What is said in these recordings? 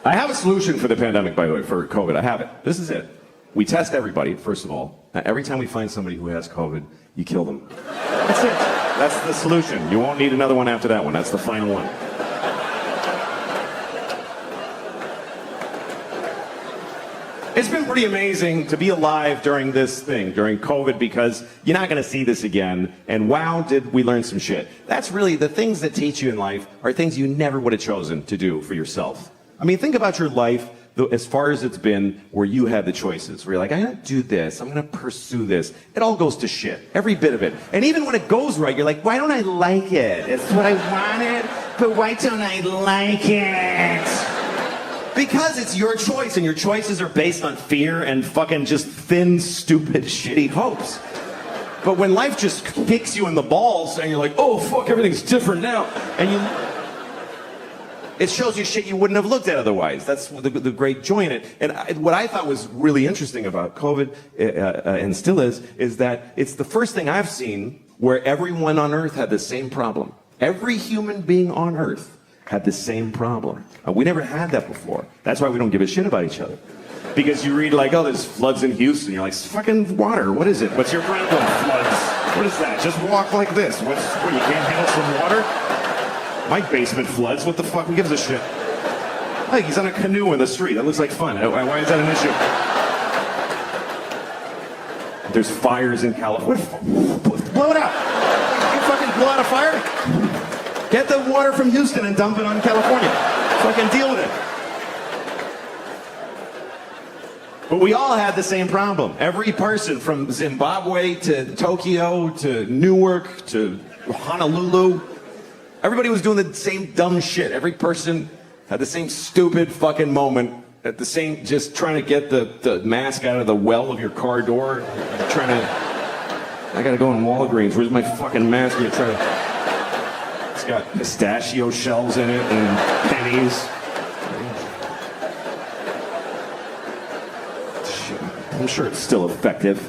I have a solution for the pandemic, by the way, for COVID. I have it. This is it. We test everybody, first of all. Every time we find somebody who has COVID, you kill them. That's it. That's the solution. You won't need another one after that one. That's the final one. It's been pretty amazing to be alive during this thing, during COVID, because you're not going to see this again. And wow, did we learn some shit. That's really the things that teach you in life are things you never would have chosen to do for yourself. I mean, think about your life as far as it's been where you had the choices, where you're like, I'm going to do this, I'm going to pursue this. It all goes to shit, every bit of it. And even when it goes right, you're like, why don't I like it? It's what I wanted, but why don't I like it? Because it's your choice, and your choices are based on fear and fucking just thin, stupid, shitty hopes. But when life just kicks you in the balls and you're like, oh fuck, everything's different now, and it shows you shit you wouldn't have looked at otherwise. That's the great joy in it. And what I thought was really interesting about COVID, and still is that it's the first thing I've seen where everyone on Earth had the same problem. Every human being on Earth had the same problem. We never had that before. That's why we don't give a shit about each other. Because you read like, oh, there's floods in Houston. You're like, it's fucking water. What is it? What's your problem? Floods. What is that? Just walk like this. What, you can't handle some water? My basement floods. What the fuck? Who gives a shit? Like, he's on a canoe in the street. That looks like fun. Why is that an issue? There's fires in California. Blow it out. You fucking blow out a fire? Get the water from Houston and dump it on California. Fucking deal with it. But we all had the same problem. Every person from Zimbabwe to Tokyo to Newark to Honolulu, everybody was doing the same dumb shit. Every person had the same stupid fucking moment at the same, just trying to get the mask out of the well of your car door. I gotta go in Walgreens. Where's my fucking mask? You're trying to... It's got pistachio shells in it and pennies. I'm sure it's still effective.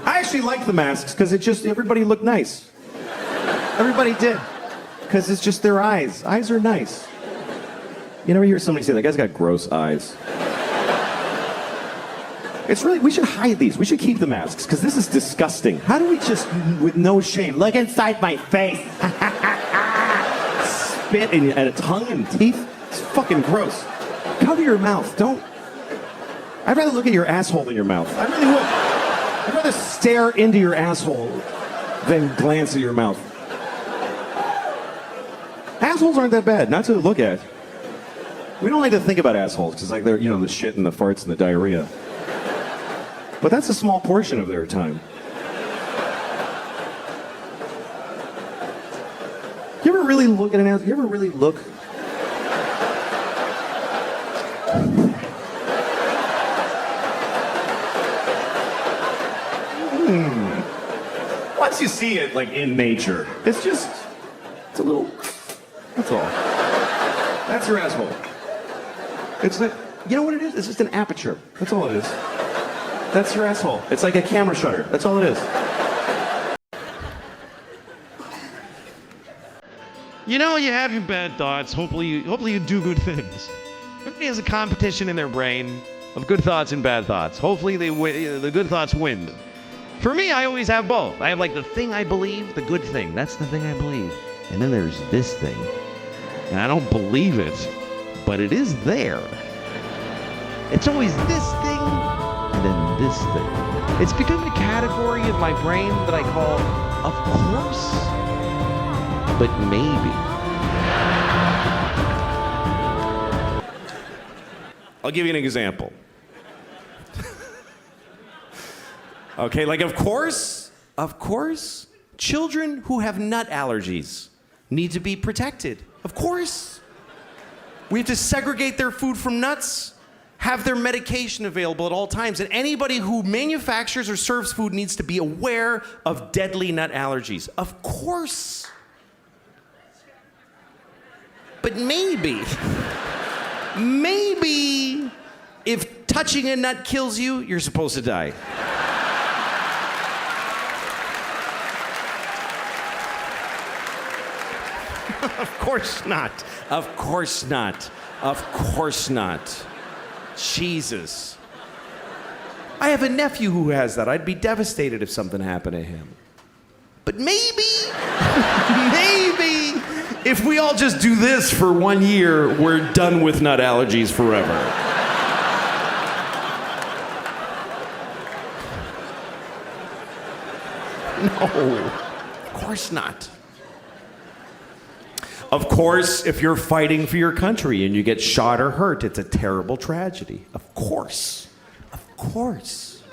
I actually like the masks because everybody looked nice. Everybody did. Because it's just their eyes. Eyes are nice. You never hear somebody say, that guy's got gross eyes. It's really, we should hide these. We should keep the masks, because this is disgusting. How do we just, with no shame, look inside my face, spit at a tongue and teeth? It's fucking gross. Cover your mouth. Don't. I'd rather look at your asshole than your mouth. I really would. I'd rather stare into your asshole than glance at your mouth. Assholes aren't that bad, not to look at. We don't like to think about assholes, because like they're, the shit and the farts and the diarrhea. But that's a small portion of their time. You ever really look at an asshole? You ever really look? Once you see it, like, in nature, it's a little, that's all. That's your asshole. It's like, you know what it is? It's just an aperture. That's all it is. That's your asshole. It's like a camera shutter. That's all it is. You have your bad thoughts. Hopefully you do good things. Everybody has a competition in their brain of good thoughts and bad thoughts. Hopefully the good thoughts win. For me, I always have both. I have like the thing I believe, the good thing. That's the thing I believe. And then there's this thing. And I don't believe it, but it is there. It's always this thing and then this thing. It's become a category of my brain that I call, of course, but maybe. I'll give you an example. Okay, like of course, children who have nut allergies need to be protected. Of course. We have to segregate their food from nuts, have their medication available at all times, and anybody who manufactures or serves food needs to be aware of deadly nut allergies. Of course. But maybe if touching a nut kills you, you're supposed to die. Of course not. Of course not. Of course not. Jesus. I have a nephew who has that. I'd be devastated if something happened to him. But maybe, maybe, if we all just do this for 1 year, we're done with nut allergies forever. No, of course not. Of course, if you're fighting for your country and you get shot or hurt, it's a terrible tragedy. Of course. Of course.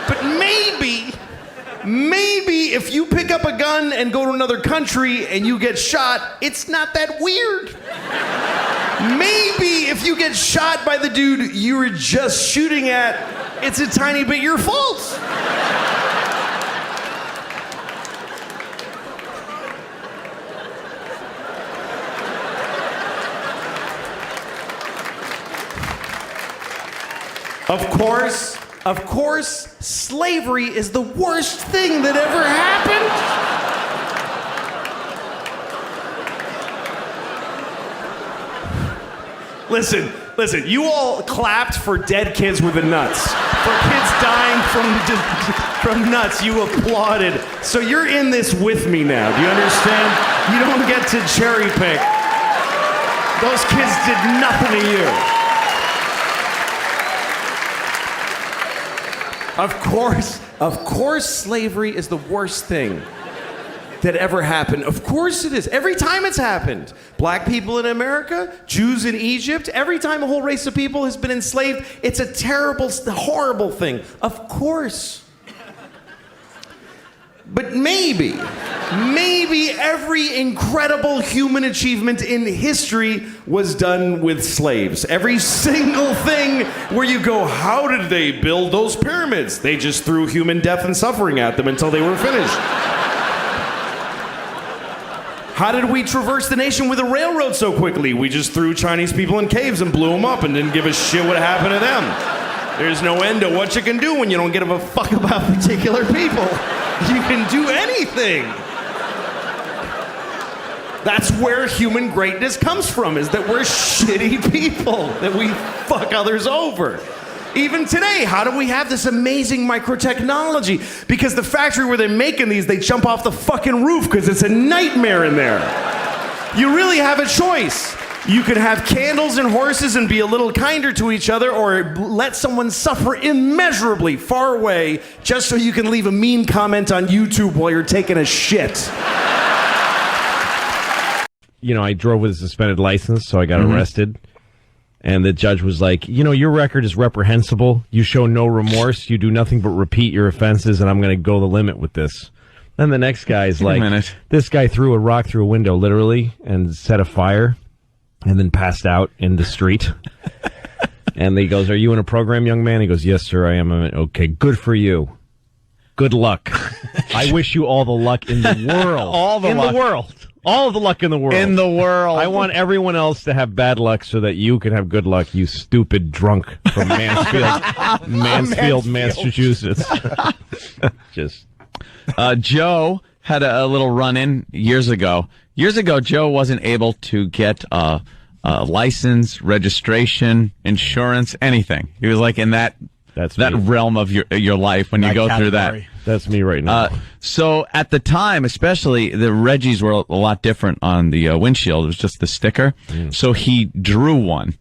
But maybe if you pick up a gun and go to another country and you get shot, it's not that weird. Maybe if you get shot by the dude you were just shooting at, it's a tiny bit your fault. Of course, slavery is the worst thing that ever happened. Listen, you all clapped for dead kids with the nuts. For kids dying from nuts, you applauded. So you're in this with me now. Do you understand? You don't get to cherry pick. Those kids did nothing to you. Of course, slavery is the worst thing that ever happened. Of course it is. Every time it's happened. Black people in America, Jews in Egypt, every time a whole race of people has been enslaved, it's a terrible, horrible thing. Of course. But maybe every incredible human achievement in history was done with slaves. Every single thing where you go, how did they build those pyramids? They just threw human death and suffering at them until they were finished. How did we traverse the nation with a railroad so quickly? We just threw Chinese people in caves and blew them up and didn't give a shit what happened to them. There's no end to what you can do when you don't give a fuck about particular people. You can do anything. That's where human greatness comes from, is that we're shitty people, that we fuck others over. Even today, how do we have this amazing microtechnology? Because the factory where they're making these, they jump off the fucking roof because it's a nightmare in there. You really have a choice. You could have candles and horses and be a little kinder to each other, or let someone suffer immeasurably far away just so you can leave a mean comment on YouTube while you're taking a shit. You know, I drove with a suspended license, so I got arrested. And the judge was like, you know, your record is reprehensible. You show no remorse. You do nothing but repeat your offenses, and I'm going to go the limit with this. Then the next guy's like, this guy threw a rock through a window, literally, and set a fire. And then passed out in the street. And he goes, are you in a program, young man? He goes, yes, sir, I am. Okay, good for you. Good luck. I wish you all the luck in the world. All the luck. The world. All the luck in the world. In the world. I want everyone else to have bad luck so that you can have good luck, you stupid drunk from Mansfield, Massachusetts. Just. Joe had a little run-in years ago. Years ago, Joe wasn't able to get a license, registration, insurance, anything. He was like in that realm of your life when you go through that. That's me right now. So at the time, especially, the Reggies were a lot different on the windshield. It was just the sticker. So he drew one.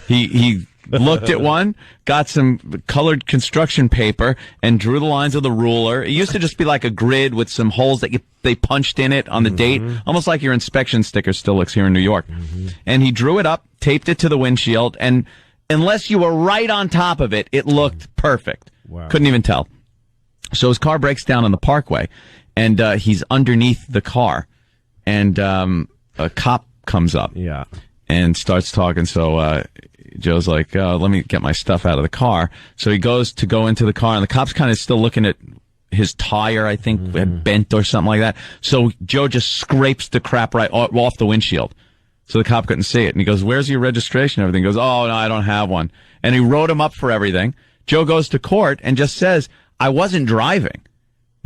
He looked at one, got some colored construction paper, and drew the lines with a ruler. It used to just be like a grid with some holes that they punched in it on the date, almost like your inspection sticker still looks here in New York. And he drew it up, taped it to the windshield, and unless you were right on top of it, it looked perfect. Wow. Couldn't even tell. So his car breaks down on the parkway, and he's underneath the car, and a cop comes up and starts talking. So Joe's like, let me get my stuff out of the car. So he goes to go into the car, and the cop's kind of still looking at his tire, I think, had bent or something like that. So Joe just scrapes the crap right off the windshield. So the cop couldn't see it. And he goes, where's your registration? Everything. He goes, oh, no, I don't have one. And he wrote him up for everything. Joe goes to court and just says, I wasn't driving.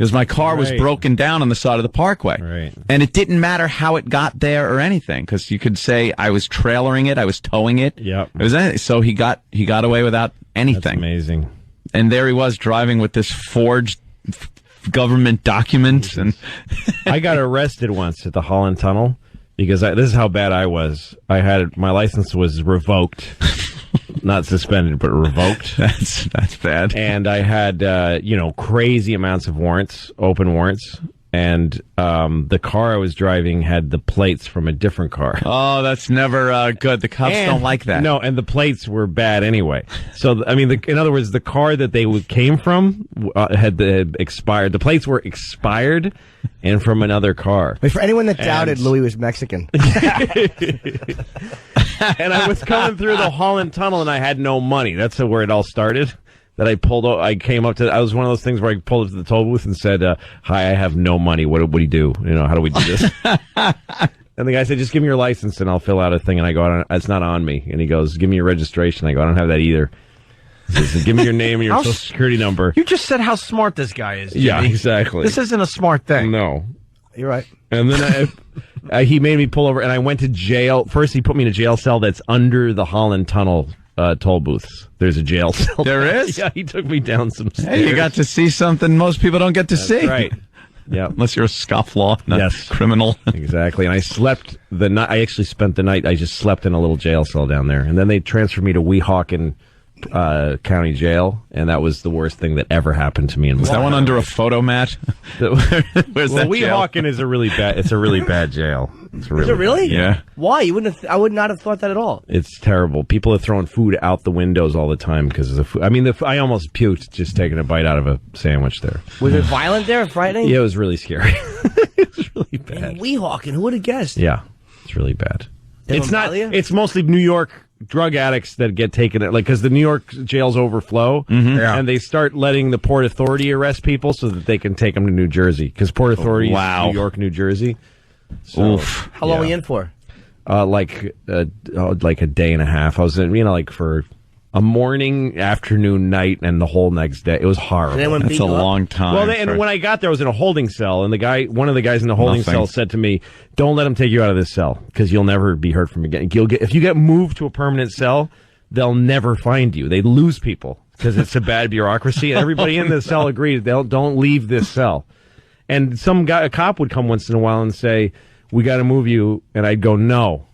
because my car was broken down on the side of the parkway. Right. And it didn't matter how it got there or anything, because you could say I was trailering it, I was towing it. Yep. It was anything. So he got away without anything. That's amazing. And there he was driving with this forged government document. And I got arrested once at the Holland Tunnel because this is how bad I was. My license was revoked. Not suspended, but revoked. That's bad. And I had, crazy amounts of warrants, open warrants. And the car I was driving had the plates from a different car. Oh, that's never good. The cops don't like that. No, and the plates were bad anyway. So, I mean, in other words, the car that they came from had expired. The plates were expired and from another car. Wait, for anyone that doubted Louis was Mexican. And I was coming through the Holland Tunnel, and I had no money. That's where it all started. That I pulled. I came up to. I was one of those things where I pulled up to the toll booth and said, "Hi, I have no money. What do you do? How do we do this?" And the guy said, "Just give me your license, and I'll fill out a thing." And I go, "It's not on me." And he goes, "Give me your registration." I go, "I don't have that either." He says, "Give me your name and your social security number." You just said how smart this guy is, Jimmy. Yeah, exactly. This isn't a smart thing. No. You're right. And then he made me pull over, and I went to jail. First, he put me in a jail cell that's under the Holland Tunnel toll booths. There's a jail cell. There is? Yeah, he took me down some stairs. Hey, you got to see something most people don't get to see. Right. Yeah. Unless you're a scofflaw, not criminal. Exactly. And I slept the night. I actually spent the night. I just slept in a little jail cell down there. And then they transferred me to Weehawken County Jail, and that was the worst thing that ever happened to me in my life. Was that one under a photo mat? Weehawken is a really bad. It's a really bad jail. Is it really? Yeah. Why? I would not have thought that at all. It's terrible. People are throwing food out the windows all the time because of the food. I mean, I almost puked just taking a bite out of a sandwich there. Was it violent there? Frightening? Yeah, it was really scary. It was really bad. Weehawken, who would have guessed? Yeah, it's really bad. It's not. It's mostly New York drug addicts that get taken, because the New York jails overflow, and they start letting the Port Authority arrest people so that they can take them to New Jersey, because Port Authority is New York, New Jersey. So, how long were you in for? Like a day and a half. I was in, for a morning, afternoon, night, and the whole next day. It was horrible. That's a long time. Well, and when I got there, I was in a holding cell, and one of the guys in the holding cell said to me, "Don't let them take you out of this cell, because you'll never be heard from again. If you get moved to a permanent cell, they'll never find you. They lose people because it's a bad bureaucracy." And everybody in the cell agreed, don't leave this cell. And a cop would come once in a while and say, "We got to move you," and I'd go, "No."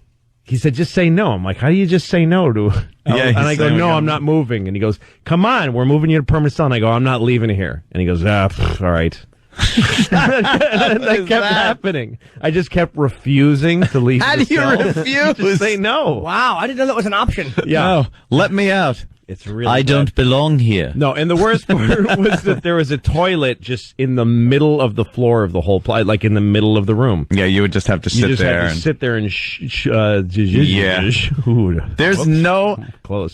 He said, "Just say no." I'm like, "How do you just say no to?" And I go, "No, I'm not moving." And he goes, "Come on, we're moving you to permanent cell." And I go, "I'm not leaving here." And he goes, all right. And that kept happening. I just kept refusing to leave. How do you refuse? Just say no. Wow, I didn't know that was an option. Yeah. No, let me out. It's really I don't belong here. No, and the worst part was that there was a toilet just in the middle of the floor of the whole place, like in the middle of the room. Yeah, you would just have to sit there. Have to sit there and There's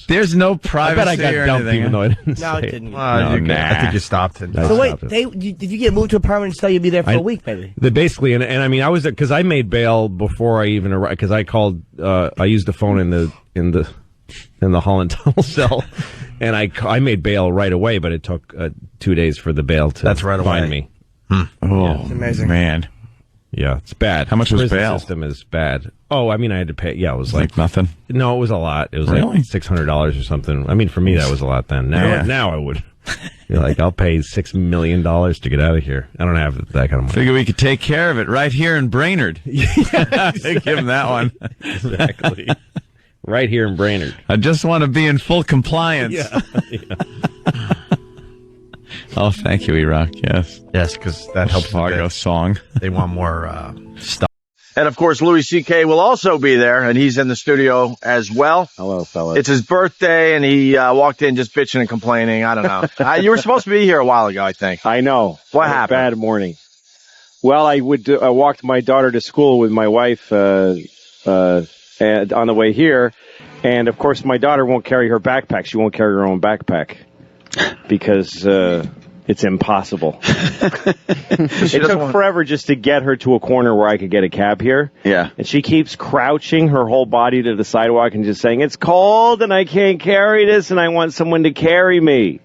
There's no privacy. I bet I got dumped even though I didn't No, say it didn't. I think you stopped it. So wait, did you get moved to a permanent cell? You'd be there for a week, maybe? Basically, and I mean, I was because I made bail before I even arrived, because I called. I used the phone in the Holland Tunnel cell, and I made bail right away, but it took 2 days for the bail to find me. Oh, it's amazing. Man. Yeah, it's bad. How much was prison bail? System is bad. Oh, I mean, I had to pay. Yeah, it was like nothing. No, it was a lot. It was like $600 or something. I mean, for me, that was a lot then. Now I would be like, I'll pay $6 million to get out of here. I don't have that kind of money. Figure we could take care of it right here in Brainerd. Exactly. Give him that one. Exactly. Right here in Brainerd. I just want to be in full compliance. Yeah. Oh, thank you, Iraq. Yes. Yes, because that helps Fargo song. They want more stuff. And of course, Louis C.K. will also be there, and he's in the studio as well. Hello, fellas. It's his birthday, and he walked in just bitching and complaining. I don't know. You were supposed to be here a while ago, I think. I know. What happened? Bad morning. Well, I walked my daughter to school with my wife and on the way here, and of course, my daughter won't carry her backpack. She won't carry her own backpack because it's impossible. It took forever just to get her to a corner where I could get a cab here. Yeah. And she keeps crouching her whole body to the sidewalk and just saying, "It's cold and I can't carry this and I want someone to carry me."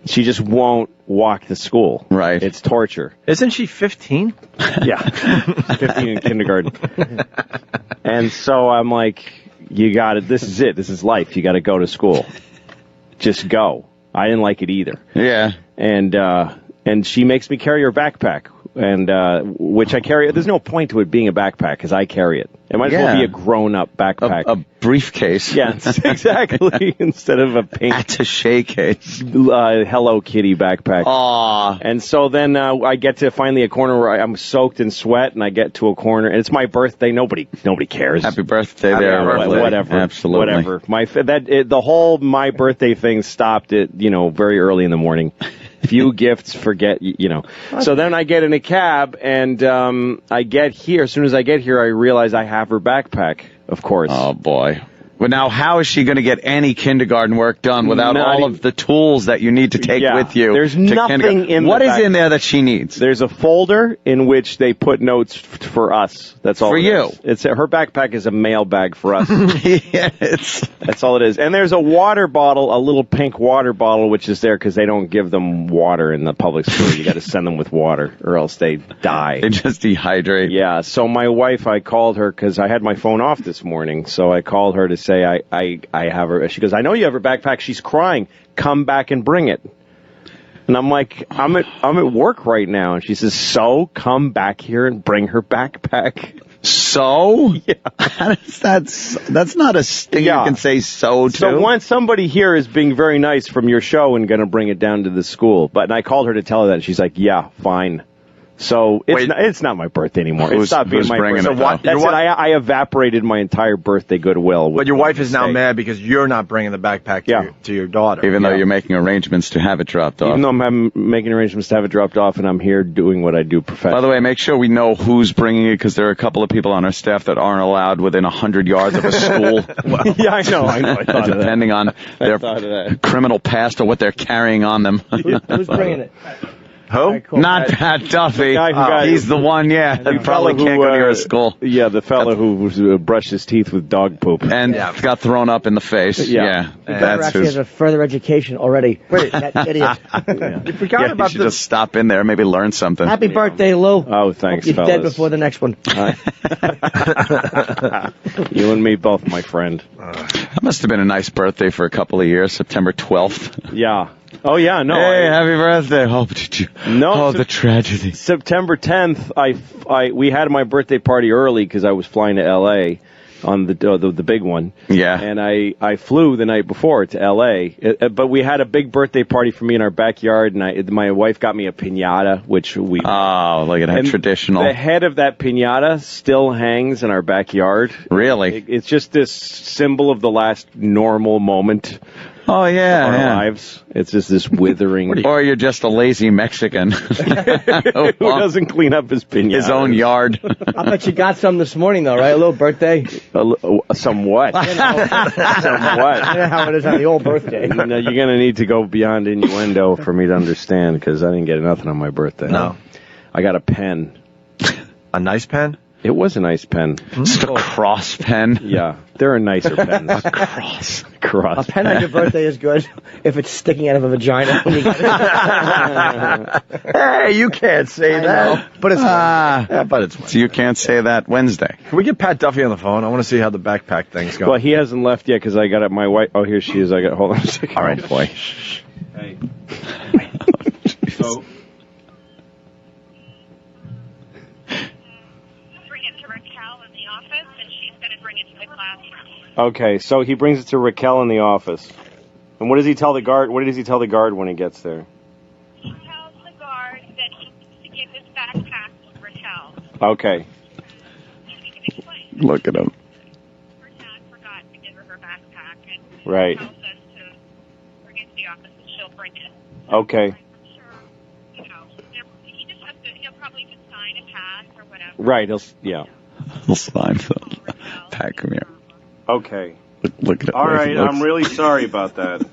She just won't walk to school. Right. It's torture. Isn't she 15? Yeah. 15 in kindergarten. And so I'm like, you got it. This is it. This is life. You got to go to school. Just go. I didn't like it either. Yeah. And she makes me carry her backpack, and which I carry. There's no point to it being a backpack because I carry it. It might as well be a grown-up backpack. A briefcase. Yeah, exactly. Instead of a pink attaché case. Hello Kitty backpack. Aww. And so then I get to finally a corner where I'm soaked in sweat, and I get to a corner, and it's my birthday. Nobody cares. Happy birthday there. Whatever. Absolutely. Whatever. The whole my birthday thing stopped at very early in the morning. Few gifts, forget. So then I get in a cab, and I get here. As soon as I get here, I realize I have her backpack. Of course. Oh boy. But now, how is she going to get any kindergarten work done without all of the tools that you need to take with you? There's nothing in What the is in there that she needs? There's a folder in which they put notes for us. That's all. For it you. is. It's her backpack is a mail bag for us. Yes. That's all it is. And there's a water bottle, a little pink water bottle, which is there because they don't give them water in the public school. You got to send them with water, or else they die. They just dehydrate. Yeah. So my wife, I called her because I had my phone off this morning. So I called her to say I have her. She goes, I know you have her backpack. She's crying. Come back and bring it. And I'm like, I'm at work right now. And she says, so come back here and bring her backpack. So? Yeah. That's not a thing you can say so to. So once somebody here is being very nice from your show and going to bring it down to the school. And I called her to tell her that. And she's like, yeah, fine. So it's not my birthday anymore. It stopped being my birthday. That's it. I evaporated my entire birthday goodwill. But your wife is now mad because you're not bringing the backpack to your daughter. Even though you're making arrangements to have it dropped off. Even though I'm making arrangements to have it dropped off, and I'm here doing what I do professionally. By the way, make sure we know who's bringing it, because there are a couple of people on our staff that aren't allowed within 100 yards of a school. Yeah, I know. I thought depending on their criminal past or what they're carrying on them. Who's bringing it? Who? Right, cool. Not Pat Duffy. He's the one, He probably can't go to your school. Yeah, the fellow who brushed his teeth with dog poop. And got thrown up in the face. Yeah. That's actually has a further education already. Wait, that idiot. You forgot about you should just stop in there and maybe learn something. Happy birthday, Lou. Oh, thanks, Hope you're fellas. dead before the next one. You and me both, my friend. That must have been a nice birthday for a couple of years, September 12th. Yeah. Oh, yeah, no. Hey, happy birthday. Oh, did you? No. Oh, the tragedy. September 10th, we had my birthday party early because I was flying to L.A. on the big one. Yeah. And I flew the night before to L.A., but we had a big birthday party for me in our backyard, and my wife got me a piñata, which we... Oh, look at that, traditional. The head of that piñata still hangs in our backyard. Really? It's just this symbol of the last normal moment. Oh, yeah. Of our lives. It's just this withering. Or you're just a lazy Mexican who doesn't clean up his piñata. His own yard. I bet you got some this morning, though, right? A little birthday? Somewhat. Somewhat. You know how it is on the old birthday. No, you're going to need to go beyond innuendo for me to understand, because I didn't get nothing on my birthday. No. I got a pen. A nice pen? It was a nice pen. Just a cross pen? Yeah. There are nicer pens. A cross. Cross. A pen on your birthday is good if it's sticking out of a vagina. Hey, you can't say that. But it's Wednesday. So you can't say that Wednesday. Can we get Pat Duffy on the phone? I want to see how the backpack thing's going. Well, he hasn't left yet because I got it. My wife. Oh, here she is. Hold on a second. All right. Oh, boy. Hey. So. Okay, so he brings it to Raquel in the office. And what does he tell the guard? What does he tell the guard when he gets there? He tells the guard that he needs to give his backpack to Raquel. Okay. Look at him. Her dad forgot to give her backpack, and Right. tells us to bring it to the office and she'll bring it. Okay. He just has to, he'll probably just sign and pass or whatever. Right. He'll sign. Pat, come here. Okay. Look at it. All right. I'm really sorry about that.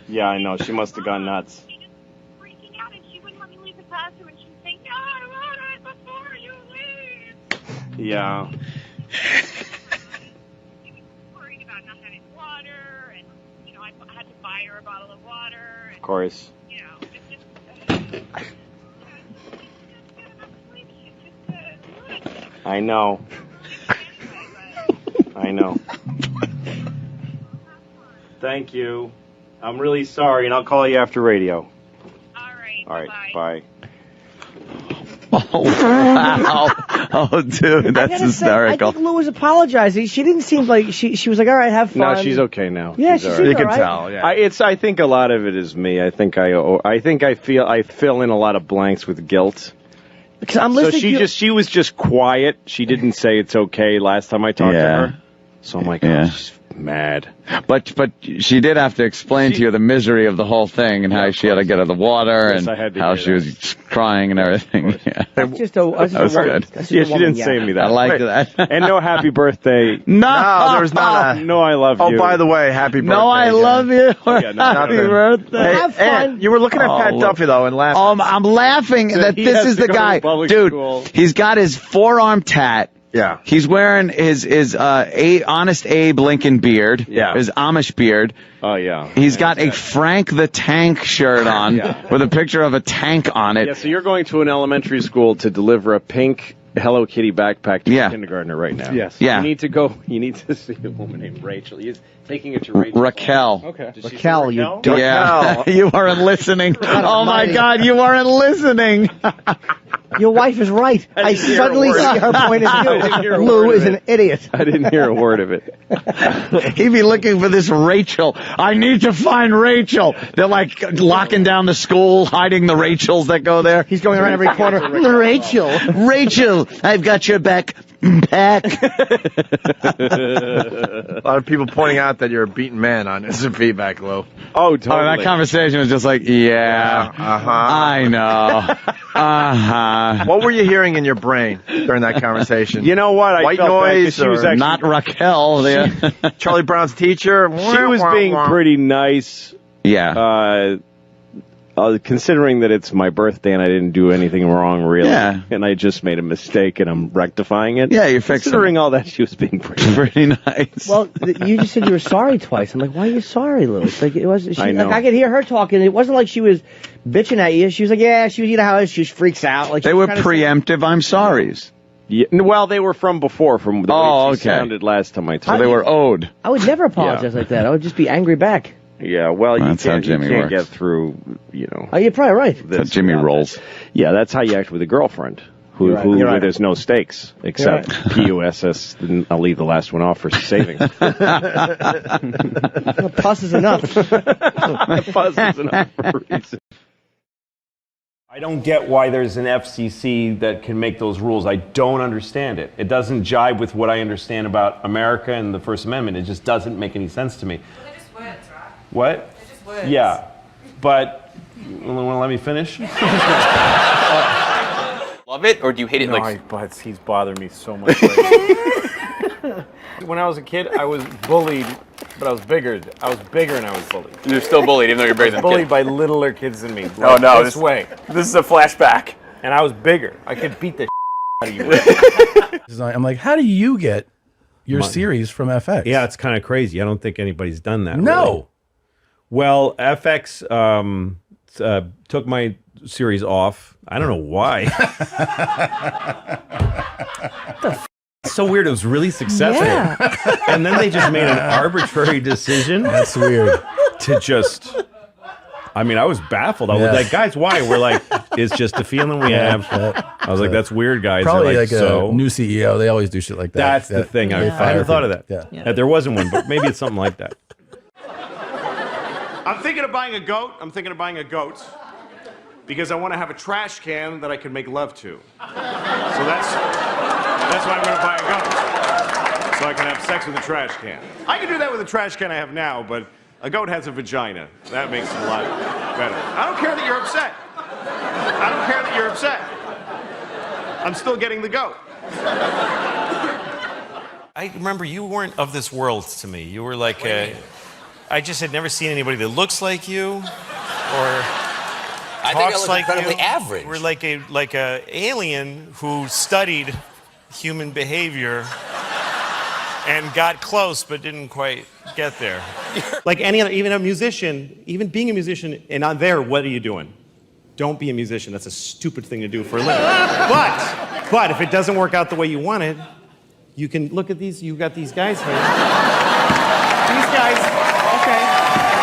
Yeah, I know. She must have gone nuts. Freaking out, and she wouldn't let me leave the classroom, and she was saying, "No, I want it before you leave." Yeah. She was worried about not having water, and buy her a bottle of water. Of course. You know, it's just. I know. I know. Thank you. I'm really sorry, and I'll call you after radio. All right. Bye. Oh, wow. Oh, dude, that's I hysterical. think Lou was apologizing. She didn't seem like she was like, all right, have fun. No, she's okay now. Yeah, she's all she's right. all You can right. tell. Yeah. I think a lot of it is me. I fill in a lot of blanks with guilt. Because I'm So listening. she was just quiet. She didn't say it's okay last time I talked to Yeah. her. So I'm like, oh, Yeah. she's mad. But she did have to explain to you the misery of the whole thing and how she had to get out of the water Yes, I had and to how hear she that. was crying and everything. Yeah. That's just a That was good. that's just Yeah, a she woman didn't say yapping. me that. I liked that. And no happy birthday. No, there's not a. No, I love Oh, you. by the way, happy birthday. No, I love you. yeah, no, Happy nothing. birthday. Hey, Have fun. Ed, you were looking at Pat look. Duffy though and laughing. I'm laughing that he this has is to the go to guy. public Dude, school. he's got his forearm tat. Yeah. He's wearing his Honest Abe Lincoln beard. Yeah. His Amish beard. Oh, yeah. He's got a Frank the Tank shirt on with a picture of a tank on it. Yeah, so you're going to an elementary school to deliver a pink Hello Kitty backpack to a kindergartner right now. Yes. Yeah. You need to see a woman named Rachel. He's taking it to Rachel. Raquel. Okay. Did she say Raquel, you Raquel? dick. Yeah. You weren't listening. Oh my almighty. God, you weren't listening. Your wife is right. I didn't hear a suddenly word. see her point I didn't of hear a view. word Lou of is it. an idiot. I didn't hear a word of it. He'd be looking for this Rachel. I need to find Rachel. They're like locking down the school, hiding the Rachels that go there. He's going around every corner. Rachel. Rachel, I've got your back. A lot of people pointing out that you're a beaten man on instant feedback, Lou. Oh, totally. Oh, that conversation was just like, yeah, I know. What were you hearing in your brain during that conversation? You know what? I White felt bad 'cause noise she was or actually, Not Raquel. Charlie Brown's teacher? she was being pretty nice. Yeah. Considering that it's my birthday and I didn't do anything wrong, really, Yeah. and I just made a mistake and I'm rectifying it. Yeah, you're fixing Considering all that, she was being pretty. Pretty nice. Well, you just said you were sorry twice. I'm like, why are you sorry, Lou? It's like it was. I know. Like I could hear her talking. It wasn't like she was bitching at you. She was like, yeah, she was eating a house. She freaks out. Like they she were kinda preemptive I'm sorries. Yeah, well, they were from before, from the Oh, way she okay. sounded last time I So talked. they were owed. I would never apologize like that. I would just be angry back. Yeah, well, That's how you Jimmy can't works. get through, you know. Oh, you're probably right. That's how Jimmy without rolls. that. Yeah, that's how you act with a girlfriend. Who, You're right. who You're right. there's no stakes except PUSS. And I'll leave the last one off for savings. Plus is enough. Fuzz is enough for a reason. I don't get why there's an FCC that can make those rules. I don't understand it. It doesn't jibe with what I understand about America and the First Amendment. It just doesn't make any sense to me. They're just words, right? What? They're just words. Yeah, but you want to let me finish? Love it, or do you hate it? But he's bothered me so much lately. When I was a kid, I was bullied, but I was bigger. I was bigger and I was bullied. You're still bullied, even though you're bigger than a Bullied kid. by littler kids than me. Oh Like no, this way. This is a flashback. And I was bigger. I could beat the out of you. I'm like, how do you get your series from FX? Yeah, it's kind of crazy. I don't think anybody's done that. No. Really. Well, FX took my series off. I don't know why. It's so weird. It was really successful. Yeah. And then they just made an arbitrary decision. That's weird. To just... I mean, I was baffled. I was like, guys, why? We're like, it's just a feeling we have. I was like, that's weird, guys. Probably They're like so, a new CEO. They always do shit like that. that's the thing. I hadn't thought of that. Yeah. That there wasn't one, but maybe it's something like that. I'm thinking of buying a goat. Because I want to have a trash can that I can make love to. So that's why I'm going to buy a goat. So I can have sex with a trash can. I can do that with a trash can I have now, but a goat has a vagina. That makes it a lot better. I don't care that you're upset. I'm still getting the goat. I remember you weren't of this world to me. You were like I just had never seen anybody that looks like you or I think I talks look like incredibly you. average. You were like a alien who studied human behavior and got close but didn't quite get there. Like any other, even a musician, even being a musician and on there, what are you doing? Don't be a musician. That's a stupid thing to do for a living. But if it doesn't work out the way you wanted, you can look at these. You've got these guys here. These guys. Okay.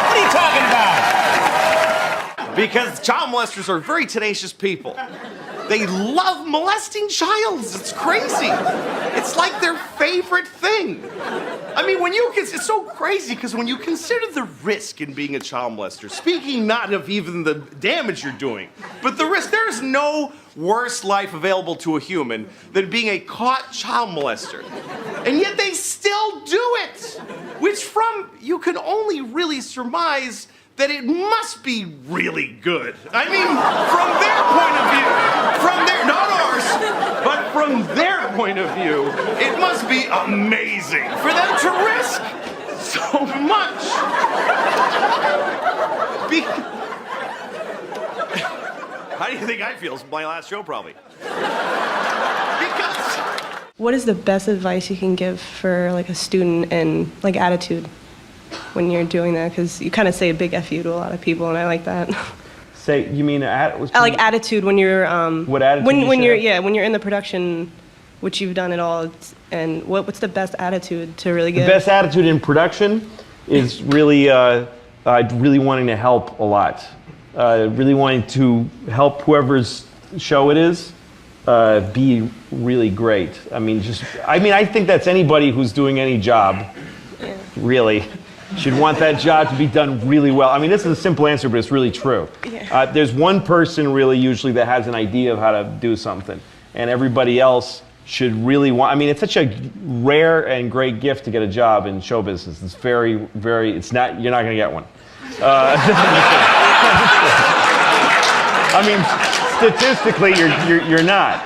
What are you talking about? Because child molesters are very tenacious people. They love molesting childs. It's crazy. It's like their favorite thing. I mean, it's so crazy because when you consider the risk in being a child molester, speaking not of even the damage you're doing, but the risk, there is no worse life available to a human than being a caught child molester. And yet they still do it, which you can only really surmise that it must be really good. I mean, from their point of view, not ours, but from their point of view, it must be amazing for them to risk so much. How do you think I feel? It's my last show, probably. What is the best advice you can give for like a student and like attitude when you're doing that? Because you kind of say a big F you to a lot of people, and I like that. Say, you mean I like attitude when you're what attitude? when you're in the production, which you've done it all. And what's the best attitude to really give? The best attitude in production is really really wanting to help a lot. Really wanting to help whoever's show it is be really great. I think that's anybody who's doing any job, really, should want that job to be done really well. I mean, this is a simple answer, but it's really true. Yeah. There's one person really usually that has an idea of how to do something, and everybody else should really want. I mean, it's such a rare and great gift to get a job in show business. It's very, very. It's not. You're not going to get one. I mean, statistically, you're not.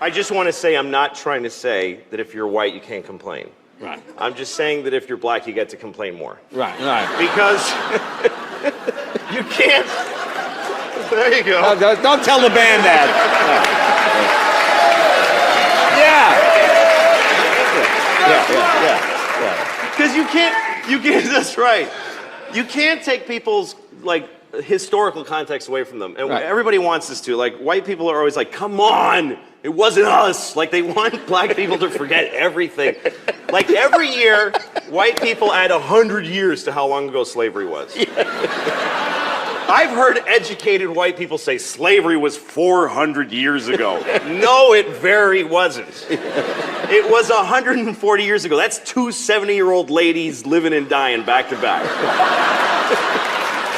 I just want to say I'm not trying to say that if you're white you can't complain. Right. I'm just saying that if you're black you get to complain more. Right. Because you can't. There you go. Don't tell the band that. Yeah. Because you can't. That's right. You can't take people's historical context away from them, and everybody wants us to. Like, white people are always like, "Come on, it wasn't us." Like, they want black people to forget everything. Like, every year, white people add 100 years to how long ago slavery was. I've heard educated white people say slavery was 400 years ago. No, it very wasn't. It was 140 years ago. That's two 70-year-old ladies living and dying back to back.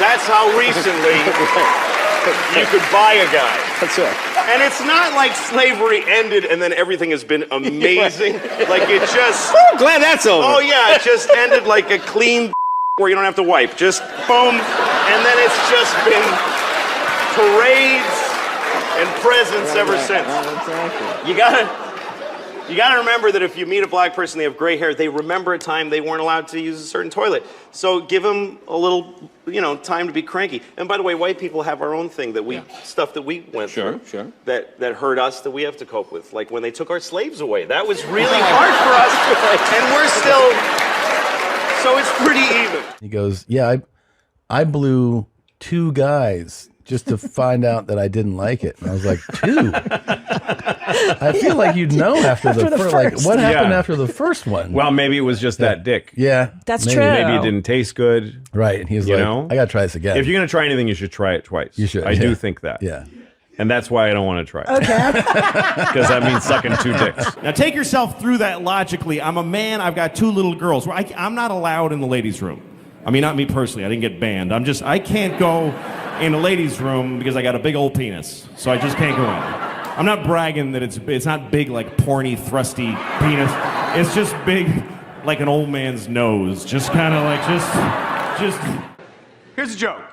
That's how recently you could buy a guy. That's right. And it's not like slavery ended and then everything has been amazing. Like, it just... Oh, glad that's over. Oh, yeah, it just ended like a clean where you don't have to wipe. Just boom. And then it's just been parades and presents ever since. You gotta remember that if you meet a black person, they have gray hair, they remember a time they weren't allowed to use a certain toilet. So give them a little, time to be cranky. And by the way, white people have our own thing that stuff that we went through. Sure. That hurt us, that we have to cope with. Like when they took our slaves away. That was really hard for us. And we're still, so it's pretty even. He goes, yeah, I blew 2 guys just to find out that I didn't like it. And I was like, 2? I feel like you'd know after the first. Like, what happened after the first one? Well, maybe it was just that dick. Yeah. That's maybe. true. Maybe it didn't taste good. Right. And he's like, I got to try this again. If you're going to try anything, you should try it twice. You should. I do think that. Yeah. And that's why I don't want to try it. Okay. Because that means sucking 2 dicks. Now take yourself through that logically. I'm a man, I've got 2 little girls. I'm not allowed in the ladies' room. I mean, not me personally, I didn't get banned. I can't go in a ladies' room because I got a big old penis. So I just can't go in. I'm not bragging that it's not big like porny, thrusty penis. It's just big like an old man's nose. Just kind of like, just. Here's a joke.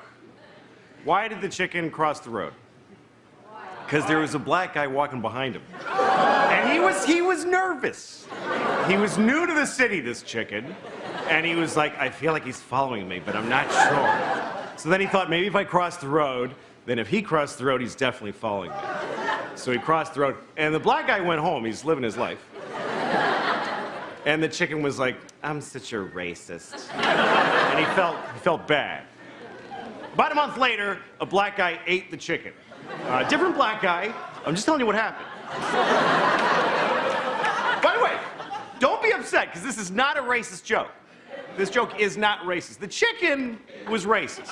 Why did the chicken cross the road? Because there was a black guy walking behind him. And he was nervous. He was new to the city, this chicken. And he was like, I feel like he's following me, but I'm not sure. So then he thought, maybe if I cross the road, then if he crossed the road, he's definitely following me. So he crossed the road, and the black guy went home. He's living his life. And the chicken was like, I'm such a racist. And he felt bad. About a month later, a black guy ate the chicken. Different black guy. I'm just telling you what happened. By the way, don't be upset, because this is not a racist joke. This joke is not racist. The chicken was racist.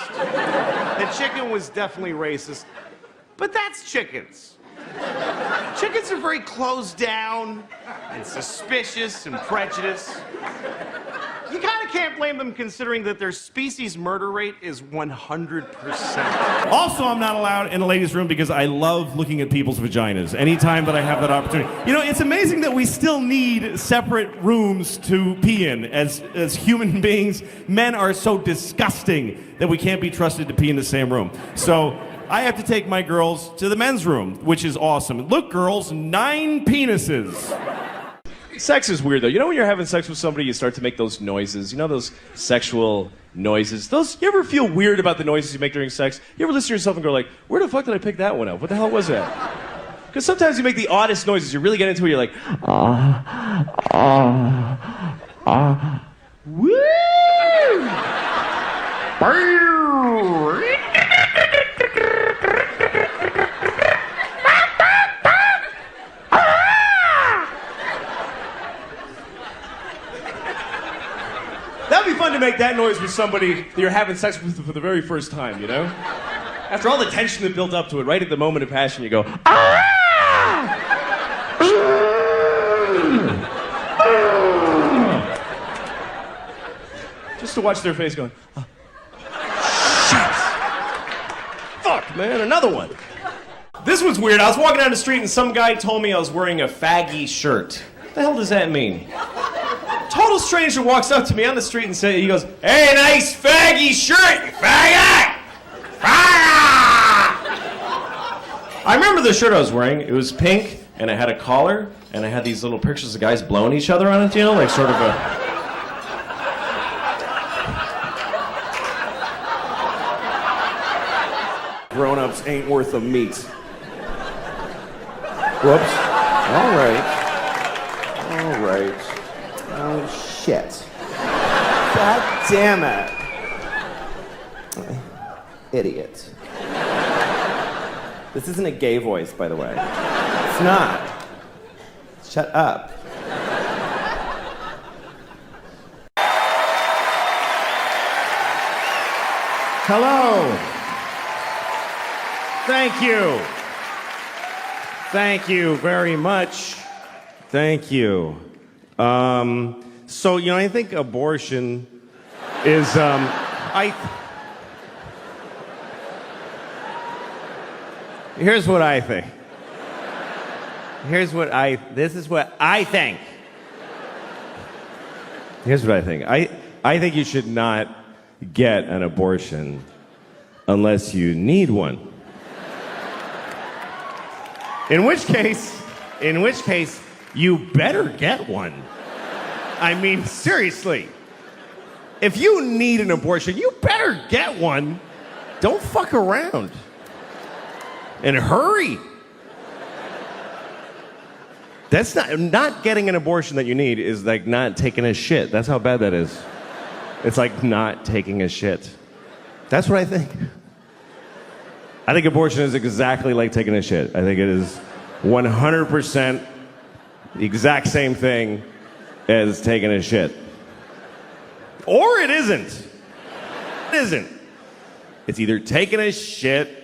The chicken was definitely racist. But that's chickens. Chickens are very closed down and suspicious and prejudiced. You kind of can't blame them, considering that their species murder rate is 100%. Also, I'm not allowed in a ladies' room because I love looking at people's vaginas anytime that I have that opportunity. You know, it's amazing that we still need separate rooms to pee in. As human beings, men are so disgusting that we can't be trusted to pee in the same room. So I have to take my girls to the men's room, which is awesome. Look, girls, 9 penises. Sex is weird, though. You know when you're having sex with somebody, you start to make those noises. You know those sexual noises? You ever feel weird about the noises you make during sex? You ever listen to yourself and go like, where the fuck did I pick that one up? What the hell was that? Because sometimes you make the oddest noises. You really get into it, you're like, woo! That'd be fun to make that noise with somebody that you're having sex with for the very first time, you know? After all the tension that built up to it, right at the moment of passion, you go, just to watch their face going, shit. Fuck, man, another one. This was weird. I was walking down the street and some guy told me I was wearing a faggy shirt. What the hell does that mean? Total stranger walks up to me on the street and he goes, hey, nice faggy shirt, you faggot! Faggot! I remember the shirt I was wearing. It was pink, and it had a collar, and it had these little pictures of guys blowing each other on it, you know, like sort of a... Grown-ups ain't worth a meat. Whoops. All right. Oh, shit. God damn it. Idiot. This isn't a gay voice, by the way. It's not. Shut up. Hello. Thank you. Thank you very much. Thank you. So, you know, I think abortion is, here's what I think. This is what I think. Here's what I think. I think you should not get an abortion unless you need one. In which case, you better get one. I mean, seriously. If you need an abortion, you better get one. Don't fuck around. And hurry. That's not getting an abortion that you need is like not taking a shit. That's how bad that is. It's like not taking a shit. That's what I think. I think abortion is exactly like taking a shit. I think it is 100% the exact same thing as taking a shit. Or it isn't. It isn't. It's either taking a shit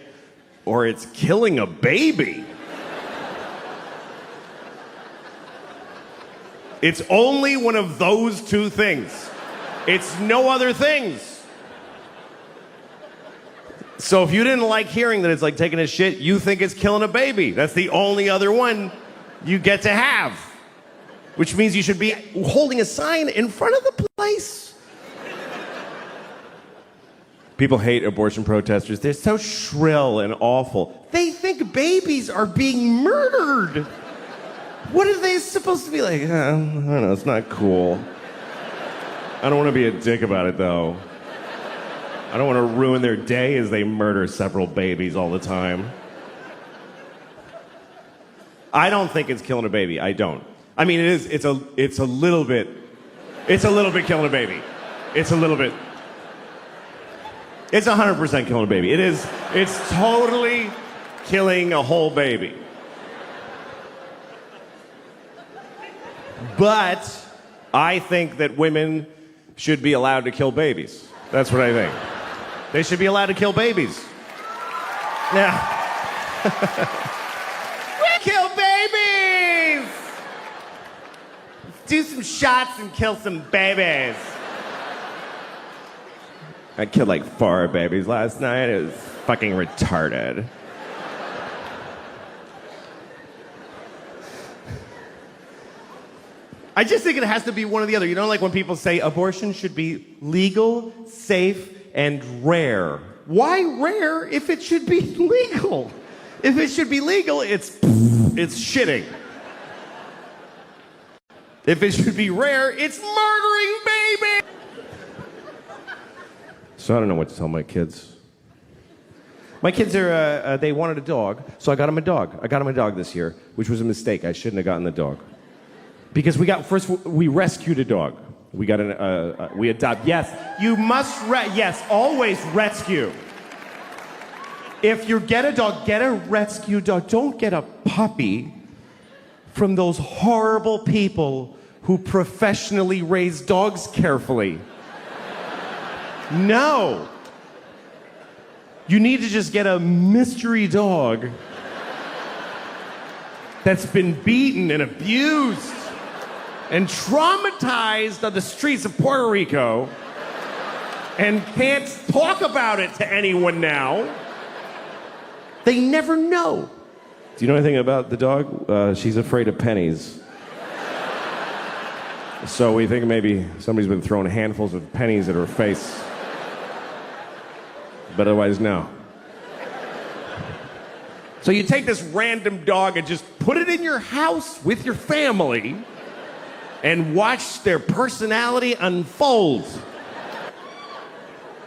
or it's killing a baby. It's only one of those two things. It's no other things. So if you didn't like hearing that it's like taking a shit, you think it's killing a baby. That's the only other one you get to have. Which means you should be holding a sign in front of the place. People hate abortion protesters. They're so shrill and awful. They think babies are being murdered. What are they supposed to be like? I don't know, it's not cool. I don't want to be a dick about it, though. I don't want to ruin their day as they murder several babies all the time. I don't think it's killing a baby. I don't. I mean, it's a little bit It's a little bit killing a baby. It's a little bit. It's 100% killing a baby. It is. It's totally killing a whole baby. But I think that women should be allowed to kill babies. That's what I think. They should be allowed to kill babies. Now, we kill babies! Do some shots and kill some babies. I killed like 4 babies last night. It was fucking retarded. I just think it has to be one or the other. You know, like when people say abortion should be legal, safe, and rare. Why rare if it should be legal? If it should be legal, it's shitting. If it should be rare, it's murdering baby. So I don't know what to tell my kids. My kids are, they wanted a dog, so I got them a dog. I got them a dog this year, which was a mistake. I shouldn't have gotten the dog. Because we rescued a dog. We got we adopt. Yes, you must, yes, always rescue. If you get a dog, get a rescue dog. Don't get a puppy from those horrible people who professionally raise dogs carefully. No. You need to just get a mystery dog that's been beaten and abused and traumatized on the streets of Puerto Rico and can't talk about it to anyone now. They never know. Do you know anything about the dog? She's afraid of pennies. So we think maybe somebody's been throwing handfuls of pennies at her face. But otherwise, no. So you take this random dog and just put it in your house with your family and watch their personality unfold.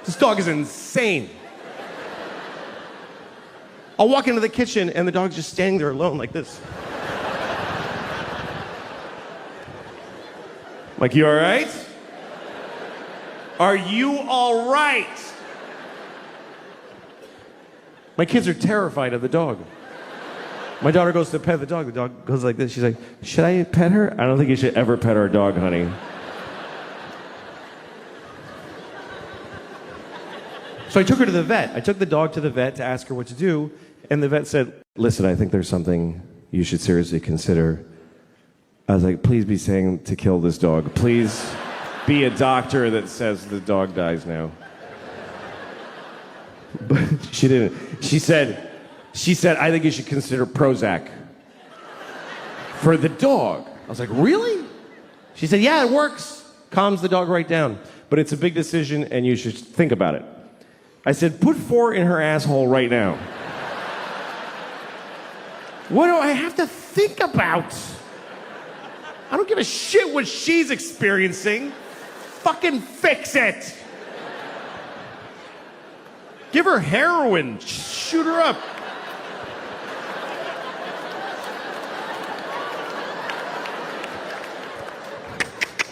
This dog is insane. I'll walk into the kitchen and the dog's just standing there alone like this. Like, you all right? Are you all right? My kids are terrified of the dog. My daughter goes to pet the dog. The dog goes like this. She's like, should I pet her? I don't think you should ever pet our dog, honey. So I took her to the vet. I took the dog to the vet to ask her what to do. And the vet said, listen, I think there's something you should seriously consider. I was like, please be saying to kill this dog. Please be a doctor that says the dog dies now. But she didn't. She said, I think you should consider Prozac for the dog. I was like, really? She said, yeah, it works. Calms the dog right down. But it's a big decision and you should think about it. I said, put 4 in her asshole right now. What do I have to think about? I don't give a shit what she's experiencing. Fucking fix it. Give her heroin. Shoot her up.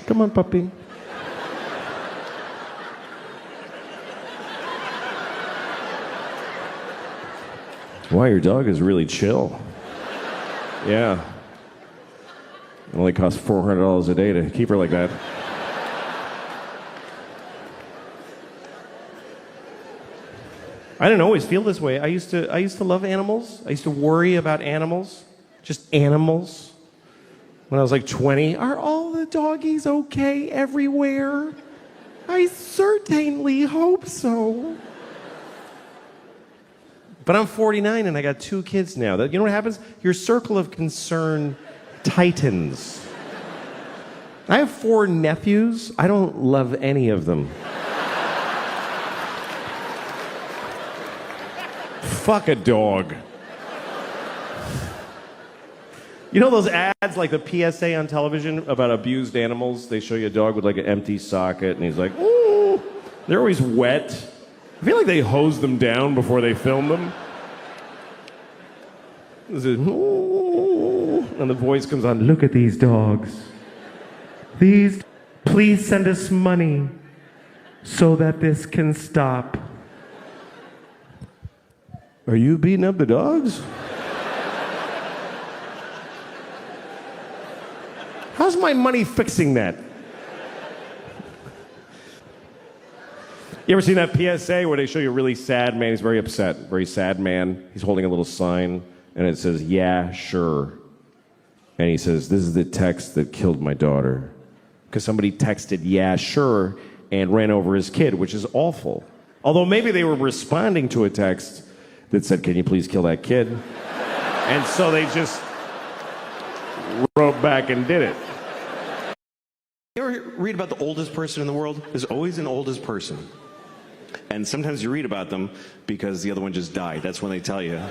Come on, puppy. Wow, your dog is really chill. Yeah. It only costs $400 a day to keep her like that. I didn't always feel this way. I used to love animals. I used to worry about animals. Just animals. When I was like 20, are all the doggies okay everywhere? I certainly hope so. But I'm 49 and I got 2 kids now. You know what happens? Your circle of concern tightens. I have 4 nephews. I don't love any of them. Fuck a dog. You know those ads, like the PSA on television about abused animals? They show you a dog with like an empty socket and he's like, ooh. They're always wet. I feel like they hose them down before they film them. Ooh, and the voice comes on, look at these dogs. These Please send us money so that this can stop. Are you beating up the dogs? How's my money fixing that? You ever seen that PSA where they show you a really sad man? He's very upset, very sad man. He's holding a little sign, and it says, "Yeah, sure." And he says, "This is the text that killed my daughter." Because somebody texted, "Yeah, sure," and ran over his kid, which is awful. Although maybe they were responding to a text that said, "Can you please kill that kid?" And so they just wrote back and did it. You ever read about the oldest person in the world? There's always an oldest person. And sometimes you read about them because the other one just died. That's when they tell you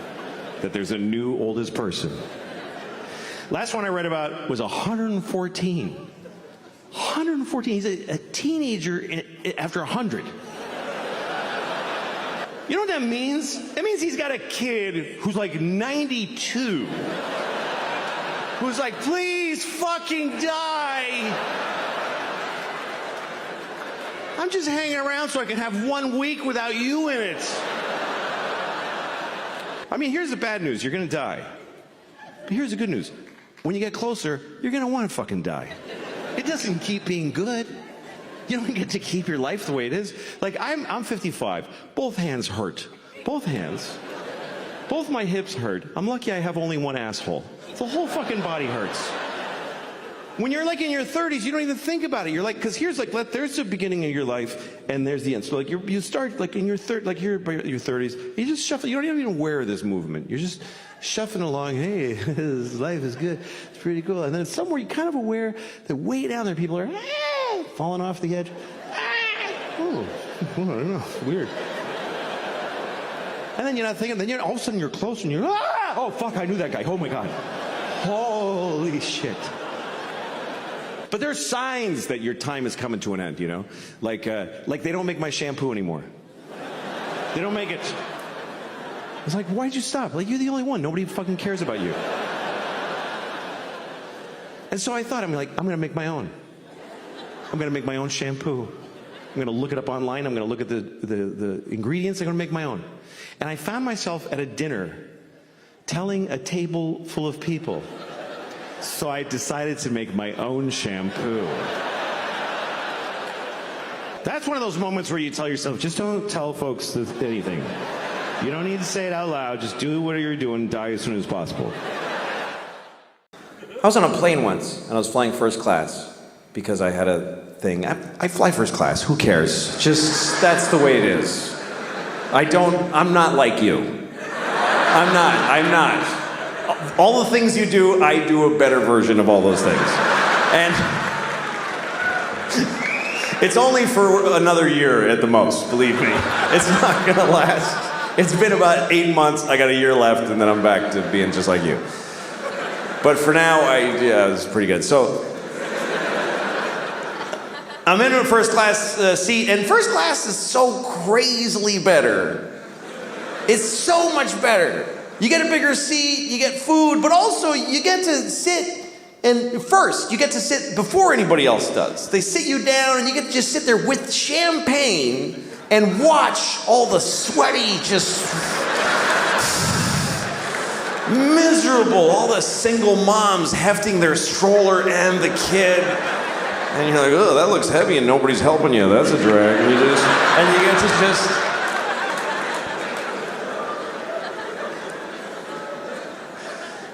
that there's a new oldest person. Last one I read about was 114. 114. He's a teenager after 100. You know what that means? That means he's got a kid who's like 92. Who's like, "Please fucking die. I'm just hanging around so I can have 1 week without you in it." I mean, here's the bad news. You're going to die. But here's the good news. When you get closer, you're going to want to fucking die. It doesn't keep being good. You don't get to keep your life the way it is. Like, I'm 55. Both hands hurt. Both hands. Both my hips hurt. I'm lucky I have only one asshole. The whole fucking body hurts. When you're like in your 30s, you don't even think about it. You're like, because here's like, there's the beginning of your life, and there's the end. So like, you start like in your like here by your 30s, you just shuffle. You don't even aware this movement. You're just shuffling along. Hey, this life is good. It's pretty cool. And then somewhere you're kind of aware that way down there, people are falling off the edge. Oh, I don't know. Weird. And then you're not thinking. Then all of a sudden you're close, and you're oh fuck, I knew that guy. Oh my god. Holy shit. But there's signs that your time is coming to an end, you know? Like they don't make my shampoo anymore. They don't make it. It's like, why'd you stop? Like, you're the only one. Nobody fucking cares about you. And so I thought, I'm gonna make my own. I'm gonna make my own shampoo. I'm gonna look it up online. I'm gonna look at the ingredients. I'm gonna make my own. And I found myself at a dinner telling a table full of people. So I decided to make my own shampoo. That's one of those moments where you tell yourself, just don't tell folks anything. You don't need to say it out loud. Just do what you're doing, die as soon as possible. I was on a plane once, and I was flying first class because I had a thing. I fly first class. Who cares? Just, that's the way it is. I'm not like you. I'm not. All the things you do, I do a better version of all those things. And it's only for another year at the most, believe me. It's not gonna last. It's been about 8 months, I got a year left, and then I'm back to being just like you. But for now, it's pretty good. So, I'm in a first class seat, and first class is so crazily better. It's so much better. You get a bigger seat, you get food, but also you get to sit, and first, you get to sit before anybody else does. They sit you down, and you get to just sit there with champagne and watch all the sweaty, just miserable, all the single moms hefting their stroller and the kid. And you're like, oh, that looks heavy, and nobody's helping you. That's a drag. And you get to just...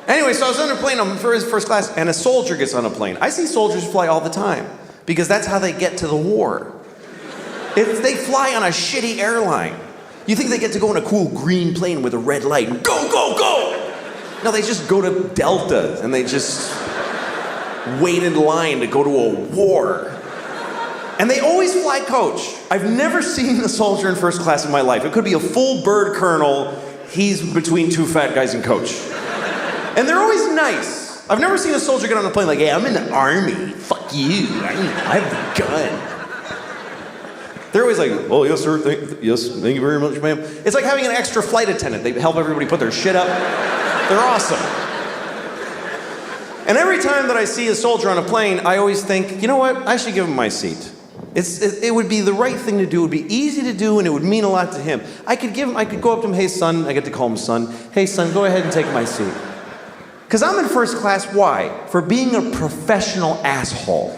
Anyway, so I was on a plane, I'm first class, and a soldier gets on a plane. I see soldiers fly all the time, because that's how they get to the war. They fly on a shitty airline. You think they get to go in a cool green plane with a red light, and go, go, go! No, they just go to Delta, and they just wait in line to go to a war. And they always fly coach. I've never seen a soldier in first class in my life. It could be a full bird colonel, he's between two fat guys in coach. And they're always nice. I've never seen a soldier get on a plane like, hey, I'm in the army. Fuck you. I have a gun. They're always like, oh, yes, sir. Thank you very much, ma'am. It's like having an extra flight attendant. They help everybody put their shit up. They're awesome. And every time that I see a soldier on a plane, I always think, you know what? I should give him my seat. It would be the right thing to do. It would be easy to do, and it would mean a lot to him. I could go up to him, hey, son. I get to call him son. Hey, son, go ahead and take my seat. Because I'm in first class, why? For being a professional asshole.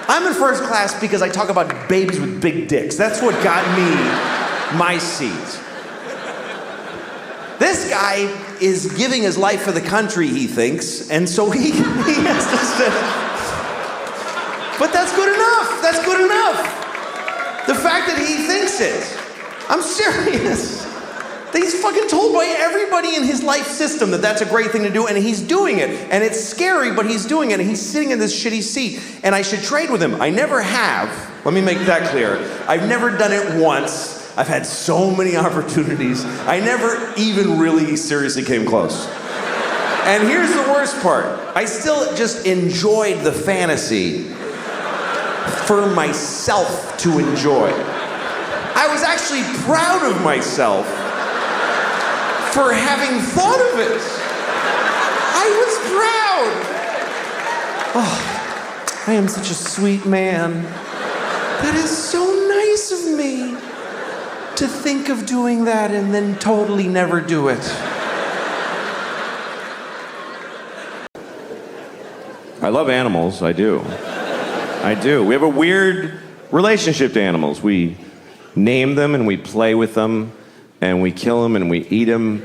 I'm in first class because I talk about babies with big dicks. That's what got me my seat. This guy is giving his life for the country, he thinks, and so he has to sit. But that's good enough. That's good enough. The fact that he thinks it. I'm serious. He's fucking told by everybody in his life system that that's a great thing to do, and he's doing it. And it's scary, but he's doing it, and he's sitting in this shitty seat. And I should trade with him. I never have. Let me make that clear. I've never done it once. I've had so many opportunities. I never even really seriously came close. And here's the worst part. I still just enjoyed the fantasy for myself to enjoy. I was actually proud of myself for having thought of it. I was proud. Oh, I am such a sweet man. That is so nice of me to think of doing that and then totally never do it. I love animals, I do. I do. We have a weird relationship to animals. We name them and we play with them, and we kill them and we eat them,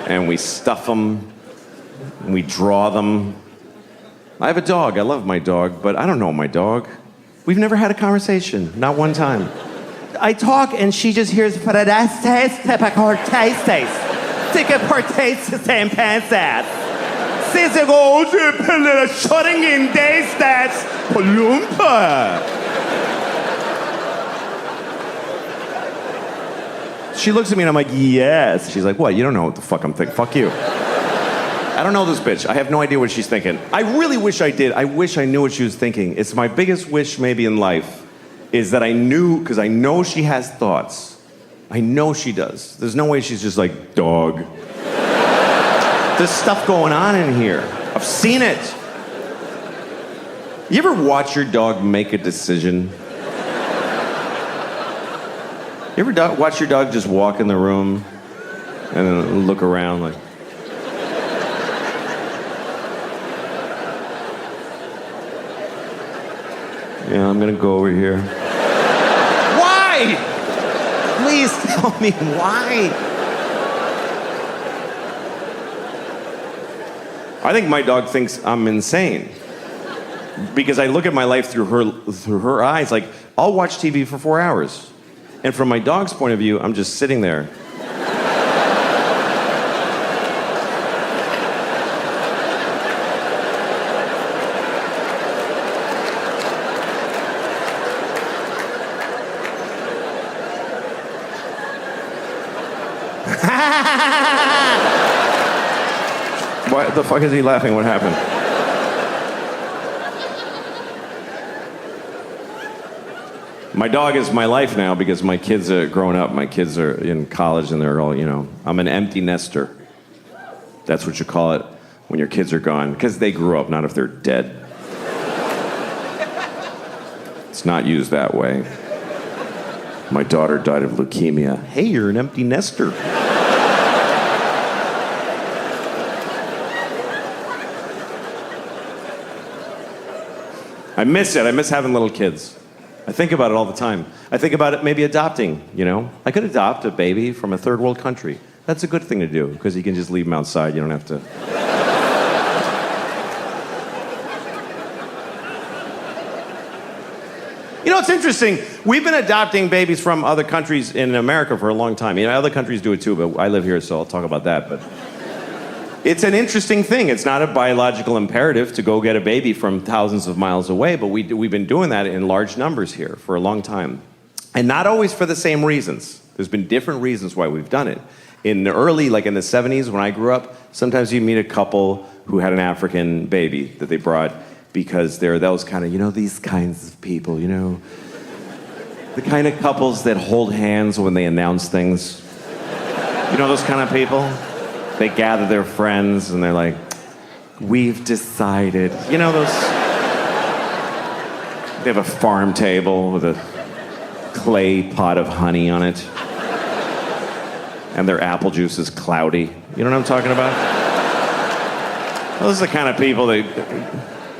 and we stuff them, and we draw them. I have a dog. I love my dog, but I don't know my dog. We've never had a conversation, not one time. I talk and she just hears She looks at me and I'm like, yes. She's like, what? You don't know what the fuck I'm thinking. Fuck you. I don't know this bitch. I have no idea what she's thinking. I really wish I did. I wish I knew what she was thinking. It's my biggest wish maybe in life is that I knew, because I know she has thoughts. I know she does. There's no way she's just like, dog. There's stuff going on in here. I've seen it. You ever watch your dog make a decision? You ever watch your dog just walk in the room and then look around like... Yeah, I'm gonna go over here. Why? Please tell me why. I think my dog thinks I'm insane. Because I look at my life through her eyes. Like, I'll watch TV for 4 hours. And from my dog's point of view, I'm just sitting there. Why the fuck is he laughing? What happened? My dog is my life now because my kids are growing up. My kids are in college and they're all, you know, I'm an empty nester. That's what you call it when your kids are gone, because they grew up, not if they're dead. It's not used that way. My daughter died of leukemia. Hey, you're an empty nester. I miss it. I miss having little kids. I think about it all the time. I think about it maybe adopting, you know? I could adopt a baby from a third world country. That's a good thing to do, because you can just leave them outside. You don't have to... You know, it's interesting. We've been adopting babies from other countries in America for a long time. You know, other countries do it too, but I live here, so I'll talk about that. But it's an interesting thing. It's not a biological imperative to go get a baby from thousands of miles away, but we've been doing that in large numbers here for a long time. And not always for the same reasons. There's been different reasons why we've done it. In the early, like in the 70s when I grew up, sometimes you meet a couple who had an African baby that they brought because they're those kind of, you know, these kinds of people, you know. The kind of couples that hold hands when they announce things. You know those kind of people? They gather their friends and they're like, We've decided. You know those... They have a farm table with a clay pot of honey on it. And their apple juice is cloudy. You know what I'm talking about? Those are the kind of people that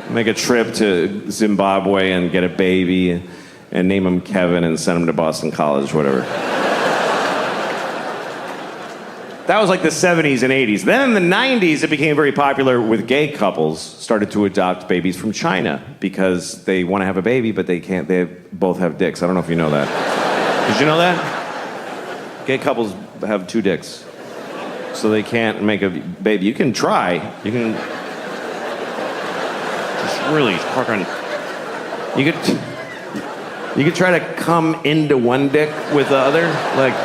make a trip to Zimbabwe and get a baby and name him Kevin and send him to Boston College, whatever. That was like the 70s and 80s. Then in the 90s, it became very popular with gay couples started to adopt babies from China because they want to have a baby, but they can't. They both have dicks. I don't know if you know that. Did you know that? Gay couples have 2 dicks. So they can't make a baby. You can try. You can just really fucking... You could try to come into one dick with the other. Like,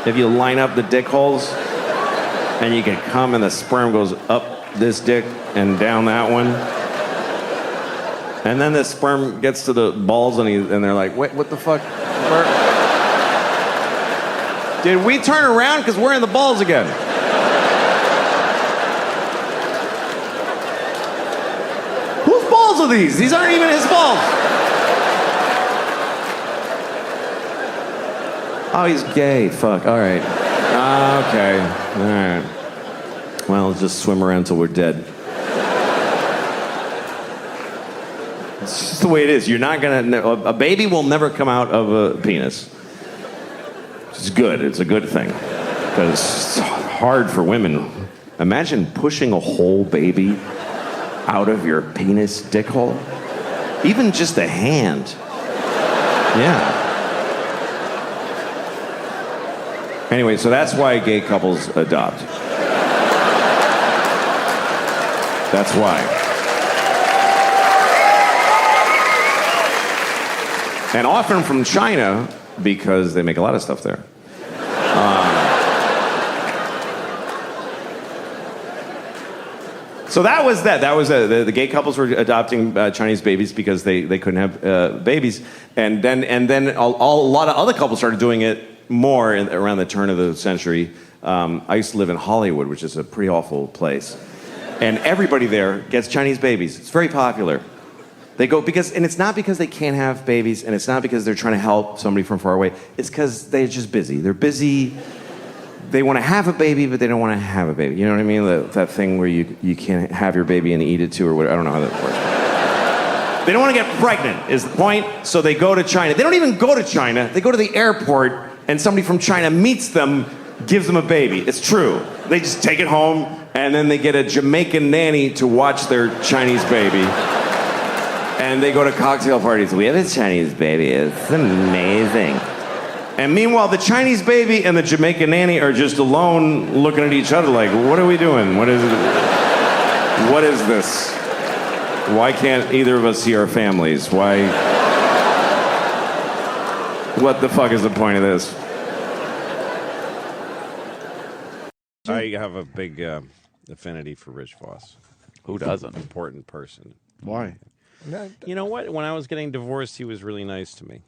if you line up the dick holes, and you can come and the sperm goes up this dick and down that one. And then the sperm gets to the balls and they're like, wait, what the fuck? Did we turn around? Because we're in the balls again. Whose balls are these? These aren't even his balls. Oh, he's gay. Fuck. All right. Okay. All right. Well, let's just swim around till we're dead. It's just the way it is. You're not gonna... A baby will never come out of a penis. It's good. It's a good thing. Because it's hard for women. Imagine pushing a whole baby out of your penis dick hole. Even just a hand. Yeah. Anyway, so that's why gay couples adopt. That's why. And often from China, because they make a lot of stuff there. So that was that. That was the gay couples were adopting Chinese babies because they couldn't have babies, and then a lot of other couples started doing it more around the turn of the century. I used to live in Hollywood, which is a pretty awful place, and everybody there gets Chinese babies. It's very popular. They go and it's not because they can't have babies, and it's not because they're trying to help somebody from far away. It's because they're just busy. They're busy. They want to have a baby, but they don't want to have a baby. You know what I mean? That thing where you can't have your baby and eat it too, or whatever. I don't know how that works. They don't want to get pregnant, is the point. So they go to China. They don't even go to China. They go to the airport, and somebody from China meets them, gives them a baby. It's true. They just take it home, and then they get a Jamaican nanny to watch their Chinese baby. And they go to cocktail parties. We have a Chinese baby. It's amazing. And meanwhile, the Chinese baby and the Jamaican nanny are just alone looking at each other like, what are we doing? What is this? Why can't either of us see our families? Why? What the fuck is the point of this? I have a big affinity for Rich Voss. Who doesn't? Important person. Why? You know what? When I was getting divorced, he was really nice to me.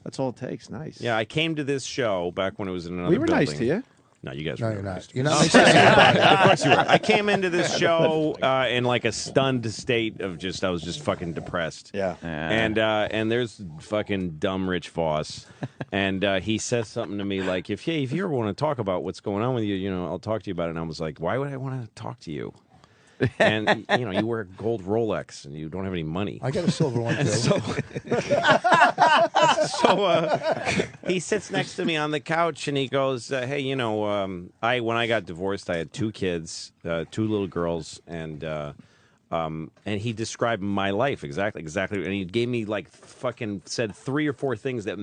That's all it takes. Nice. Yeah, I came to this show back when it was in another We were building. nice to you. No, you guys No, were you're never not. nice to me. You're not nice to anybody. Of course you were. I came into this show in like a stunned state of I was just fucking depressed. Yeah. And there's fucking dumb Rich Voss, and he says something to me like, if you ever want to talk about what's going on with you, I'll talk to you about it. And I was like, why would I want to talk to you? And you wear a gold Rolex and you don't have any money. I got a silver one too. So he sits next to me on the couch and he goes, "Hey, when I got divorced, I had 2 kids, 2 little girls, and he described my life exactly, and he gave me said 3 or 4 things that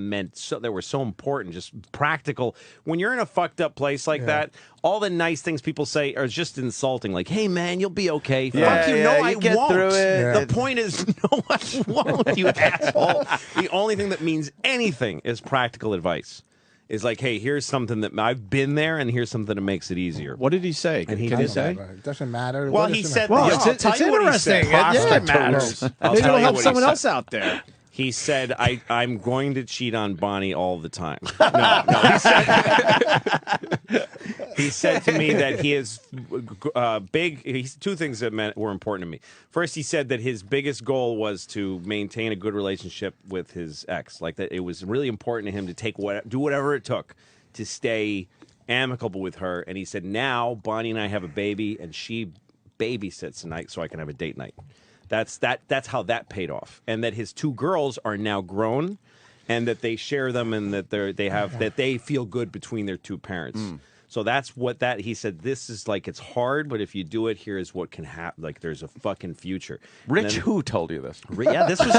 were so important, just practical. When you're in a fucked up place like that, all the nice things people say are just insulting. Like, hey man, you'll be okay. Fuck you, no, I get won't. through it. The point is, no, I won't. You asshole. The only thing that means anything is practical advice. Is like, hey, here's something that I've been there, and here's something that makes it easier. What did he say? And he Can did you say? that. It doesn't matter. Well, What he does it said, matter? well, it's interesting. It matters. Maybe it'll help someone else out there. He said, I'm going to cheat on Bonnie all the time. He said to me that he is he's two things that were important to me. First, he said that his biggest goal was to maintain a good relationship with his ex. Like that, it was really important to him to do whatever it took to stay amicable with her. And he said, now Bonnie and I have a baby, and she babysits tonight so I can have a date night. That's how that paid off. And that his two girls are now grown, and that they share them, and that they feel good between their two parents. So that's what he said. This is like, it's hard, but if you do it, here is what can happen. Like, there's a fucking future. Rich, who told you this? Yeah, this was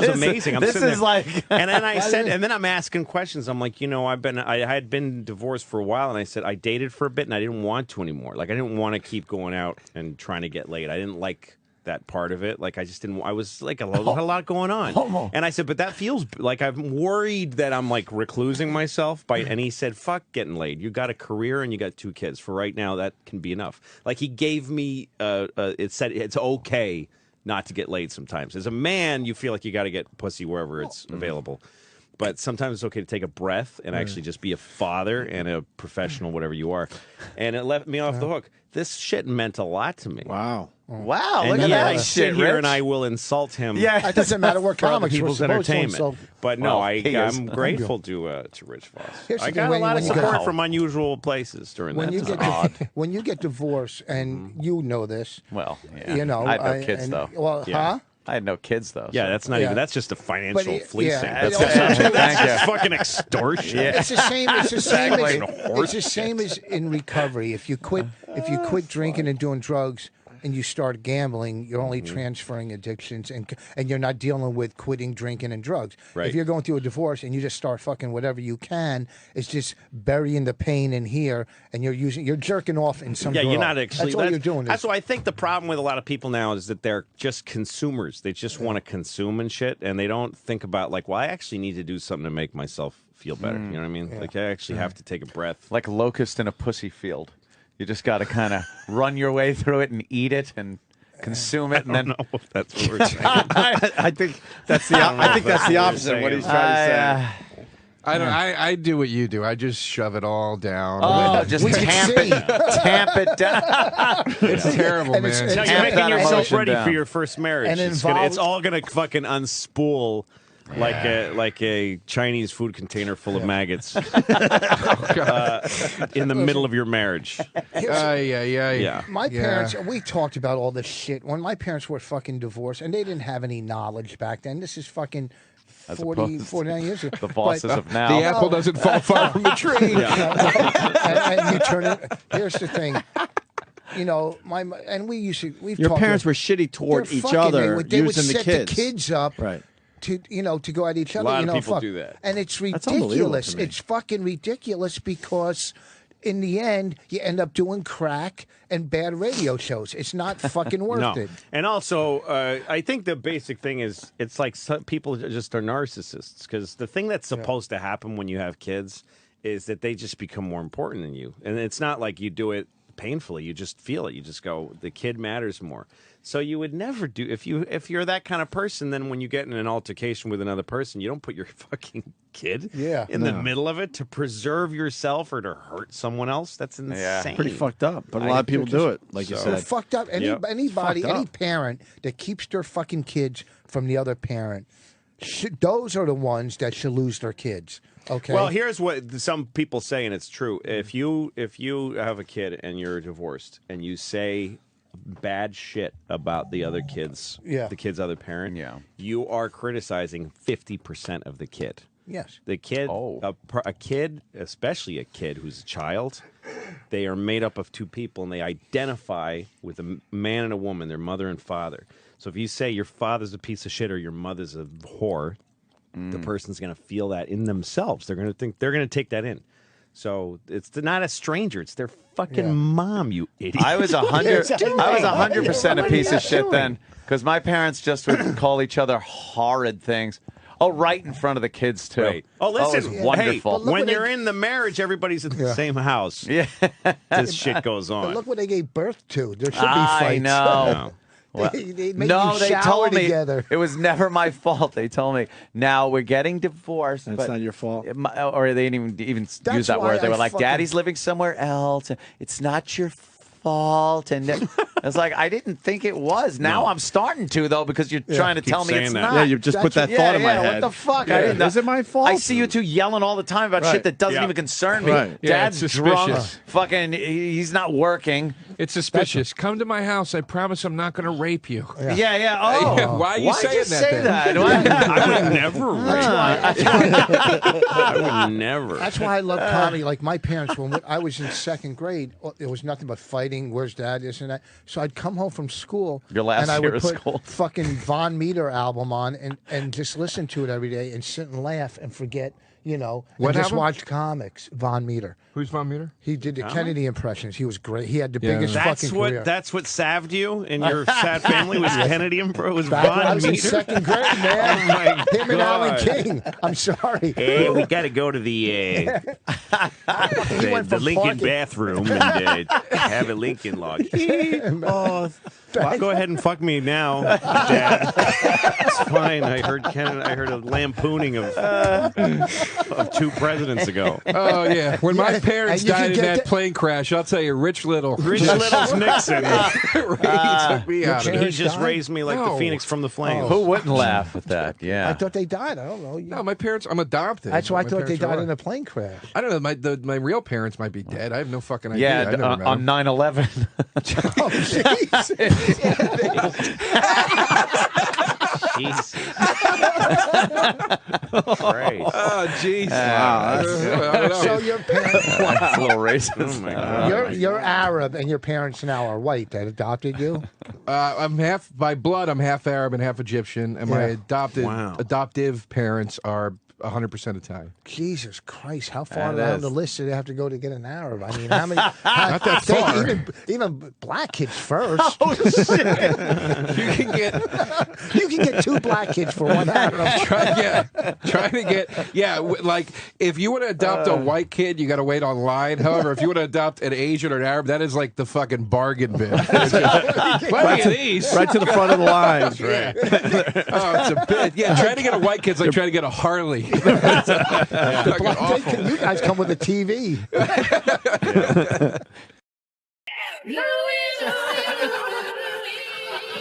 amazing. This is like, and then I said, and then I'm asking questions. I'm like, I had been divorced for a while, and I said I dated for a bit, and I didn't want to anymore. Like, I didn't want to keep going out and trying to get laid. I didn't like that part of it. Like, I just didn't. I was like, had a lot going on. And I said, but that feels like I'm worried that I'm like reclusing myself by. And he said, fuck getting laid. You got a career and you got 2 kids. For right now, that can be enough. Like, he gave me. It said it's okay not to get laid sometimes. As a man, you feel like you got to get pussy wherever it's available. But sometimes it's okay to take a breath and actually just be a father and a professional, whatever you are. And it left me off the hook. This shit meant a lot to me. Wow. Wow, and look at that I sit shit, here Rich. and I will insult him. Yeah, it doesn't matter what for other comics people's we're supposed to entertainment. insult. But no, Well, I'm grateful to Rich Voss. Here's the I thing, got a lot of when you support get- from unusual places during When that you time. get when you get divorced, and you know this, Well, yeah. you know, I had no kids, and- though. Well, huh? I had no kids, though. Yeah, so. that's not even. That's just a financial But fleecing. yeah, That's, Thank that's you. just fucking extortion. Yeah. It's the same. It's the same. Exactly. It's the same as in recovery. If you quit drinking and doing drugs, and you start gambling, you're only transferring addictions, and you're not dealing with quitting drinking and drugs. Right. If you're going through a divorce and you just start fucking whatever you can, it's just burying the pain in here, and you're jerking off in some. Yeah, drawer. you're not actually. That's all you're doing. That's why I think the problem with a lot of people now is that they're just consumers. They just want to consume and shit, and they don't think about like, well, I actually need to do something to make myself feel better. You know what I mean? Like, I actually have to take a breath. Like a locust in a pussy field. You just got to kind of run your way through it and eat it and consume it, and then. I don't know if that's what we're saying. I think that's the opposite of what he's trying to say. I do what you do. I just shove it all down. Oh, just tamp it down. It's terrible, And man. it's- No, Tamp you're making that yourself emotion ready down. for your first marriage. And It's all gonna fucking unspool like a Chinese food container full of maggots in the middle of your marriage. Yeah. My parents, we talked about all this shit when my parents were fucking divorced, and they didn't have any knowledge back then. This is fucking As 49 years ago. The bosses But- of now. The apple doesn't fall far from the tree. and you turn it. Here's the thing. You know, we've Your talked parents about- were shitty toward They're each fucking- other, they would using the set kids. the kids up Right. to go at each other. lot you of know, people fuck. do that. And it's That's unbelievable ridiculous. to me. It's fucking ridiculous because in the end you end up doing crack and bad radio shows. It's not fucking worth it. And also, I think the basic thing is it's like some people just are narcissists because the thing that's supposed to happen when you have kids is that they just become more important than you. And it's not like you do it painfully. You just feel it. You just go, the kid matters more. So you would never do if you're that kind of person. Then when you get in an altercation with another person, you don't put your fucking kid in the middle of it to preserve yourself or to hurt someone else. That's insane. Pretty fucked up, but a lot of people do it, like you They're said. fucked up. Anybody, Fucked any up. parent that keeps their fucking kids from the other parent, those are the ones that should lose their kids. Okay. Well, here's what some people say, and it's true. If you have a kid and you're divorced and you say bad shit about the other kids, the kid's other parent, you are criticizing 50% of the kid. Yes. The kid, a kid, especially a kid who's a child, they are made up of two people and they identify with a man and a woman, their mother and father. So if you say your father's a piece of shit or your mother's a whore, the person's going to feel that in themselves. They're going to think they're going to take that in. So it's not a stranger; it's their fucking mom. You idiot! I was 100% a piece of shit then, because my parents just would call each other horrid things. Oh, right in front of the kids too. Right. Oh, listen, it was wonderful. Hey, when you're in the marriage, everybody's in the same house. Yeah, this shit goes on. But look what they gave birth to. There should be I fights. know. Well, They made no, you they shower told me together. it was never my fault. They told me, now we're getting divorced. That's but not your fault. Or they didn't even use That's that why word. They I were like, fucking- Daddy's living somewhere else. It's not your fault. And I was like, I didn't think it was. Now I'm starting to, though, because you're trying to Keep tell me saying it's that. not. Yeah, you just put that thought in my head. What the fuck? Yeah. I didn't know. Is it my fault? I see you two yelling all the time about shit that doesn't even concern me. Right. Yeah, Dad's it's drunk. suspicious. Fucking, he's not working. It's suspicious. Come to my house. I promise I'm not going to rape you. Yeah. Oh, Why are you why'd saying you that? say then? that? I would never. I would never. That's why I love comedy. Like my parents, when I was in second grade, it was nothing but fighting. Where's Dad? This and that. So I'd come home from school, Your last and I year would of put school. fucking Von Meter album on and just listen to it every day and sit and laugh and forget, and What just album? watch comics. Von Meter. Who's Von Meter? He did the Kennedy impressions. He was great. He had the Yeah. biggest That's fucking what. career. That's what salved you and your sad family was Kennedy Improv. Was Back when I Von was in Meter. second grade, man. Oh my Him and Alan God. King. I'm sorry. Hey, we got to go to the went from Lincoln parking- bathroom and have a Lincoln log. Oh, well, go ahead and fuck me now, Dad. It's fine. I heard a lampooning of 2 presidents ago. Oh, yeah. When my Yeah, parents and you died can in get that the- plane crash, I'll tell you, Rich Little. Rich Little's Nixon. He took me out of He it. just died? raised me like the No. Phoenix from the flames. Who wouldn't laugh at that? I Yeah. thought they died. I don't know. No, my parents, I'm adopted. That's why I My thought they parents are died in alive. a plane crash. I don't know. My real parents might be dead. I have no fucking idea. Yeah, I never met on them. 9/11. Oh, Jesus. Christ. Oh, jeez. Wow, I don't know. So your parents, That's a little racist. Oh my God. you're Arab, and your parents now are white. That adopted you. I'm half, by blood, I'm half Arab and half Egyptian, and my Yeah. adoptive parents are 100% Italian. Jesus Christ! How far That down is. the list do they have to go to get an Arab? I mean, how many? Not that far. Even black kids first. Oh, shit. You can get You can get 2 black kids for 1 Arab. trying to get like if you want to adopt a white kid, you got to wait online. However, if you want to adopt an Asian or an Arab, that is like the fucking bargain bin. Plenty of these. Right to the front of the line. Right. Oh, it's a bit. Yeah, trying to get a white kid's like trying to get a Harley. The black kid, you guys come with a TV.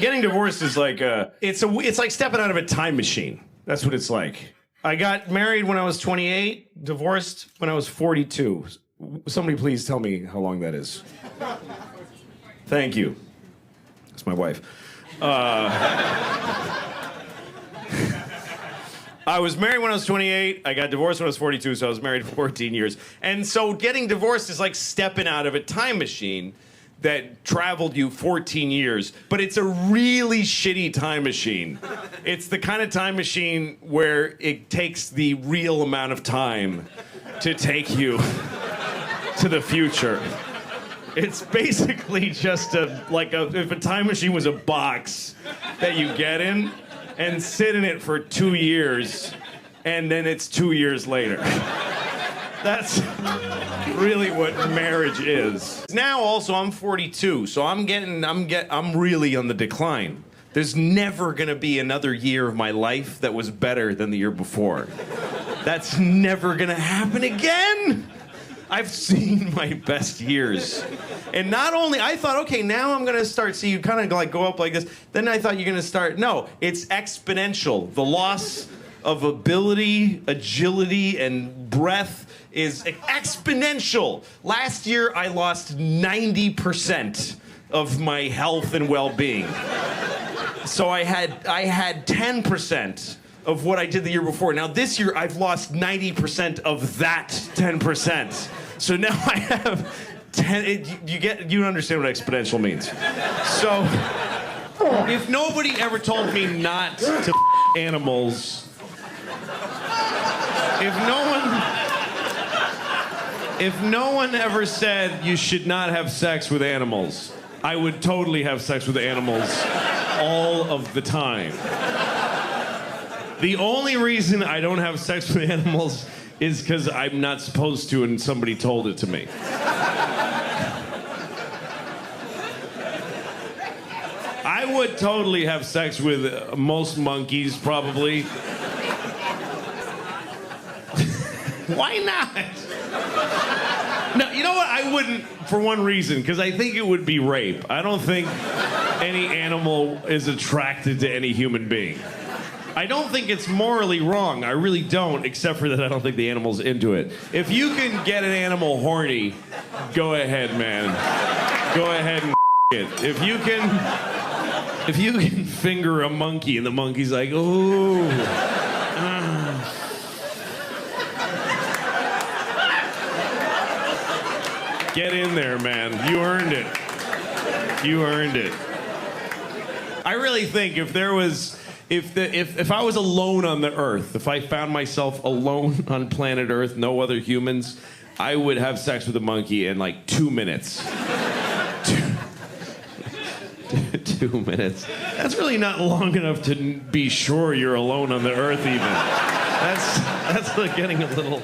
Getting divorced is like it's like stepping out of a time machine. That's what it's like. I got married when I was 28, divorced when I was 42. Somebody please tell me how long that is. Thank you. That's my wife. I was married when I was 28. I got divorced when I was 42, so I was married for 14 years. And so getting divorced is like stepping out of a time machine that traveled you 14 years, but it's a really shitty time machine. It's the kind of time machine where it takes the real amount of time to take you to the future. It's basically just if a time machine was a box that you get in and sit in it for 2 years, and then it's 2 years later. That's really what marriage is. Now also I'm 42, so I'm really on the decline. There's never gonna be another year of my life that was better than the year before. That's never gonna happen again. I've seen my best years. And not only, I thought, okay, now I'm gonna start, see you kind of like go up like this. Then I thought you're gonna start, no, it's exponential. The loss of ability, agility, and breath is exponential. Last year, I lost 90% of my health and well-being. So I had 10% of what I did the year before. Now this year, I've lost 90% of that 10%. So now I have 10. You don't understand what exponential means. So if nobody ever told me not to animals, if no one ever said you should not have sex with animals, I would totally have sex with animals all of the time. The only reason I don't have sex with animals is because I'm not supposed to and somebody told it to me. I would totally have sex with most monkeys, probably. Why not? No, you know what? I wouldn't, for one reason, because I think it would be rape. I don't think any animal is attracted to any human being. I don't think it's morally wrong. I really don't, except for that I don't think the animal's into it. If you can get an animal horny, go ahead, man. Go ahead and it. If you can finger a monkey and the monkey's like, ooh. Get in there, man. You earned it. You earned it. I really think if there was, if I was alone on the earth, if I found myself alone on planet Earth, no other humans, I would have sex with a monkey in like 2 minutes. 2 minutes. That's really not long enough to be sure you're alone on the earth even. That's like getting a little...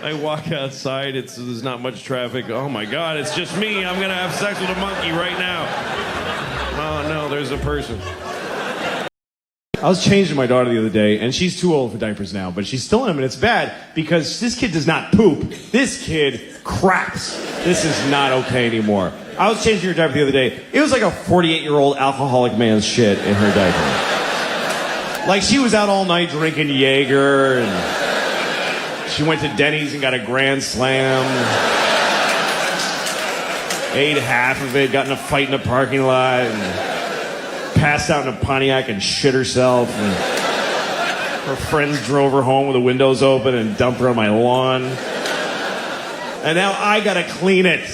I walk outside, there's not much traffic. Oh my God, it's just me. I'm gonna have sex with a monkey right now. Oh no, there's a person. I was changing my daughter the other day, and she's too old for diapers now, but she's still in them, and it's bad because this kid does not poop. This kid craps. This is not okay anymore. I was changing her diaper the other day. It was like a 48-year-old alcoholic man's shit in her diaper. Like she was out all night drinking Jaeger, and she went to Denny's and got a Grand Slam. Ate half of it, got in a fight in a parking lot, and passed out in a Pontiac and shit herself. And her friends drove her home with the windows open and dumped her on my lawn. And now I gotta clean it.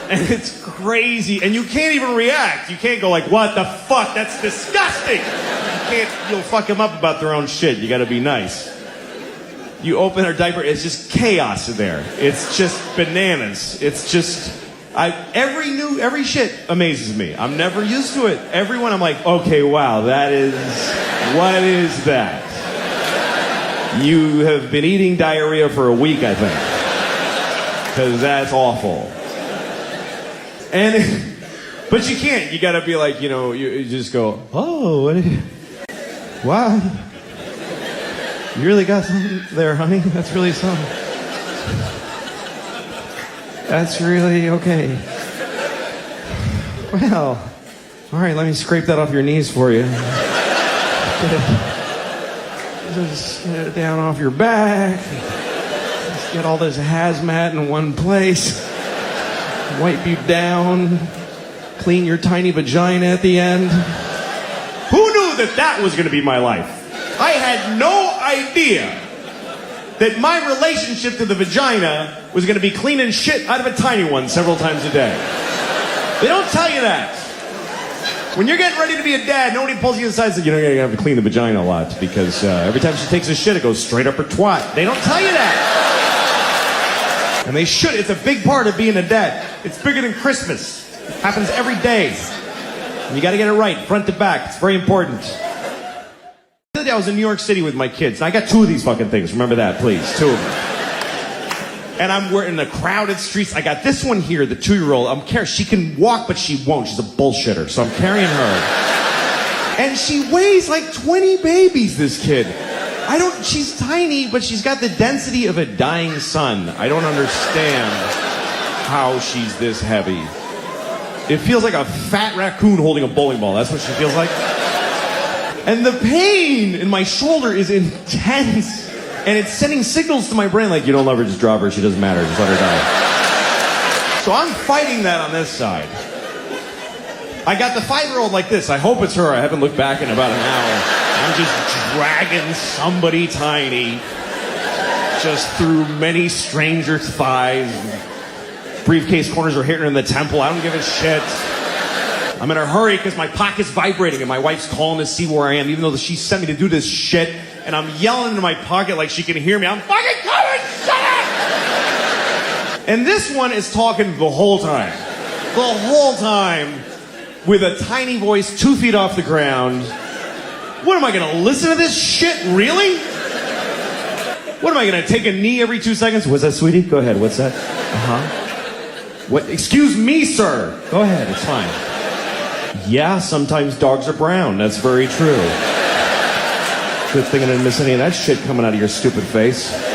And it's crazy. And you can't even react. You can't go like, what the fuck? That's disgusting. You'll fuck them up about their own shit. You gotta be nice. You open her diaper, it's just chaos in there. It's just bananas. It's just, every shit amazes me. I'm never used to it. Everyone, I'm like, okay, wow, what is that? You have been eating diarrhea for a week, I think. Because that's awful. But you can't. You gotta be like, you just go, oh, wow. You really got something there, honey? That's really something. That's really okay. Well, all right, let me scrape that off your knees for you. Just get it down off your back. Just get all this hazmat in one place. Wipe you down. Clean your tiny vagina at the end. Who knew that was going to be my life? I had no idea that my relationship to the vagina was going to be cleaning shit out of a tiny one several times a day. They don't tell you that. When you're getting ready to be a dad, nobody pulls you aside and says, you're going to have to clean the vagina a lot because every time she takes a shit, it goes straight up her twat. They don't tell you that. And they should. It's a big part of being a dad. It's bigger than Christmas. It happens every day. And you got to get it right, front to back. It's very important. The other day I was in New York City with my kids. And I got 2 of these fucking things. Remember that, please. 2 of them. And we're in the crowded streets. I got this one here, the 2-year-old. She can walk, but she won't. She's a bullshitter. So I'm carrying her. And she weighs like 20 babies, this kid. She's tiny, but she's got the density of a dying sun. I don't understand how she's this heavy. It feels like a fat raccoon holding a bowling ball. That's what she feels like. And the pain in my shoulder is intense. And it's sending signals to my brain like, you don't love her, just drop her. She doesn't matter. Just let her die. So I'm fighting that on this side. I got the 5-year-old like this. I hope it's her. I haven't looked back in about an hour. I'm just dragging somebody tiny just through many strangers' thighs. Briefcase corners are hitting her in the temple. I don't give a shit. I'm in a hurry because my pocket's vibrating and my wife's calling to see where I am, even though she sent me to do this shit. And I'm yelling into my pocket like she can hear me. I'm fucking coming! Shut up! And this one is talking the whole time. The whole time. With a tiny voice 2 feet off the ground. What am I going to listen to this shit? Really? What am I going to take a knee every 2 seconds? What's that, sweetie? Go ahead. What's that? Uh-huh. What? Excuse me, sir. Go ahead. It's fine. Yeah, sometimes dogs are brown. That's very true. Good thing I didn't miss any of that shit coming out of your stupid face.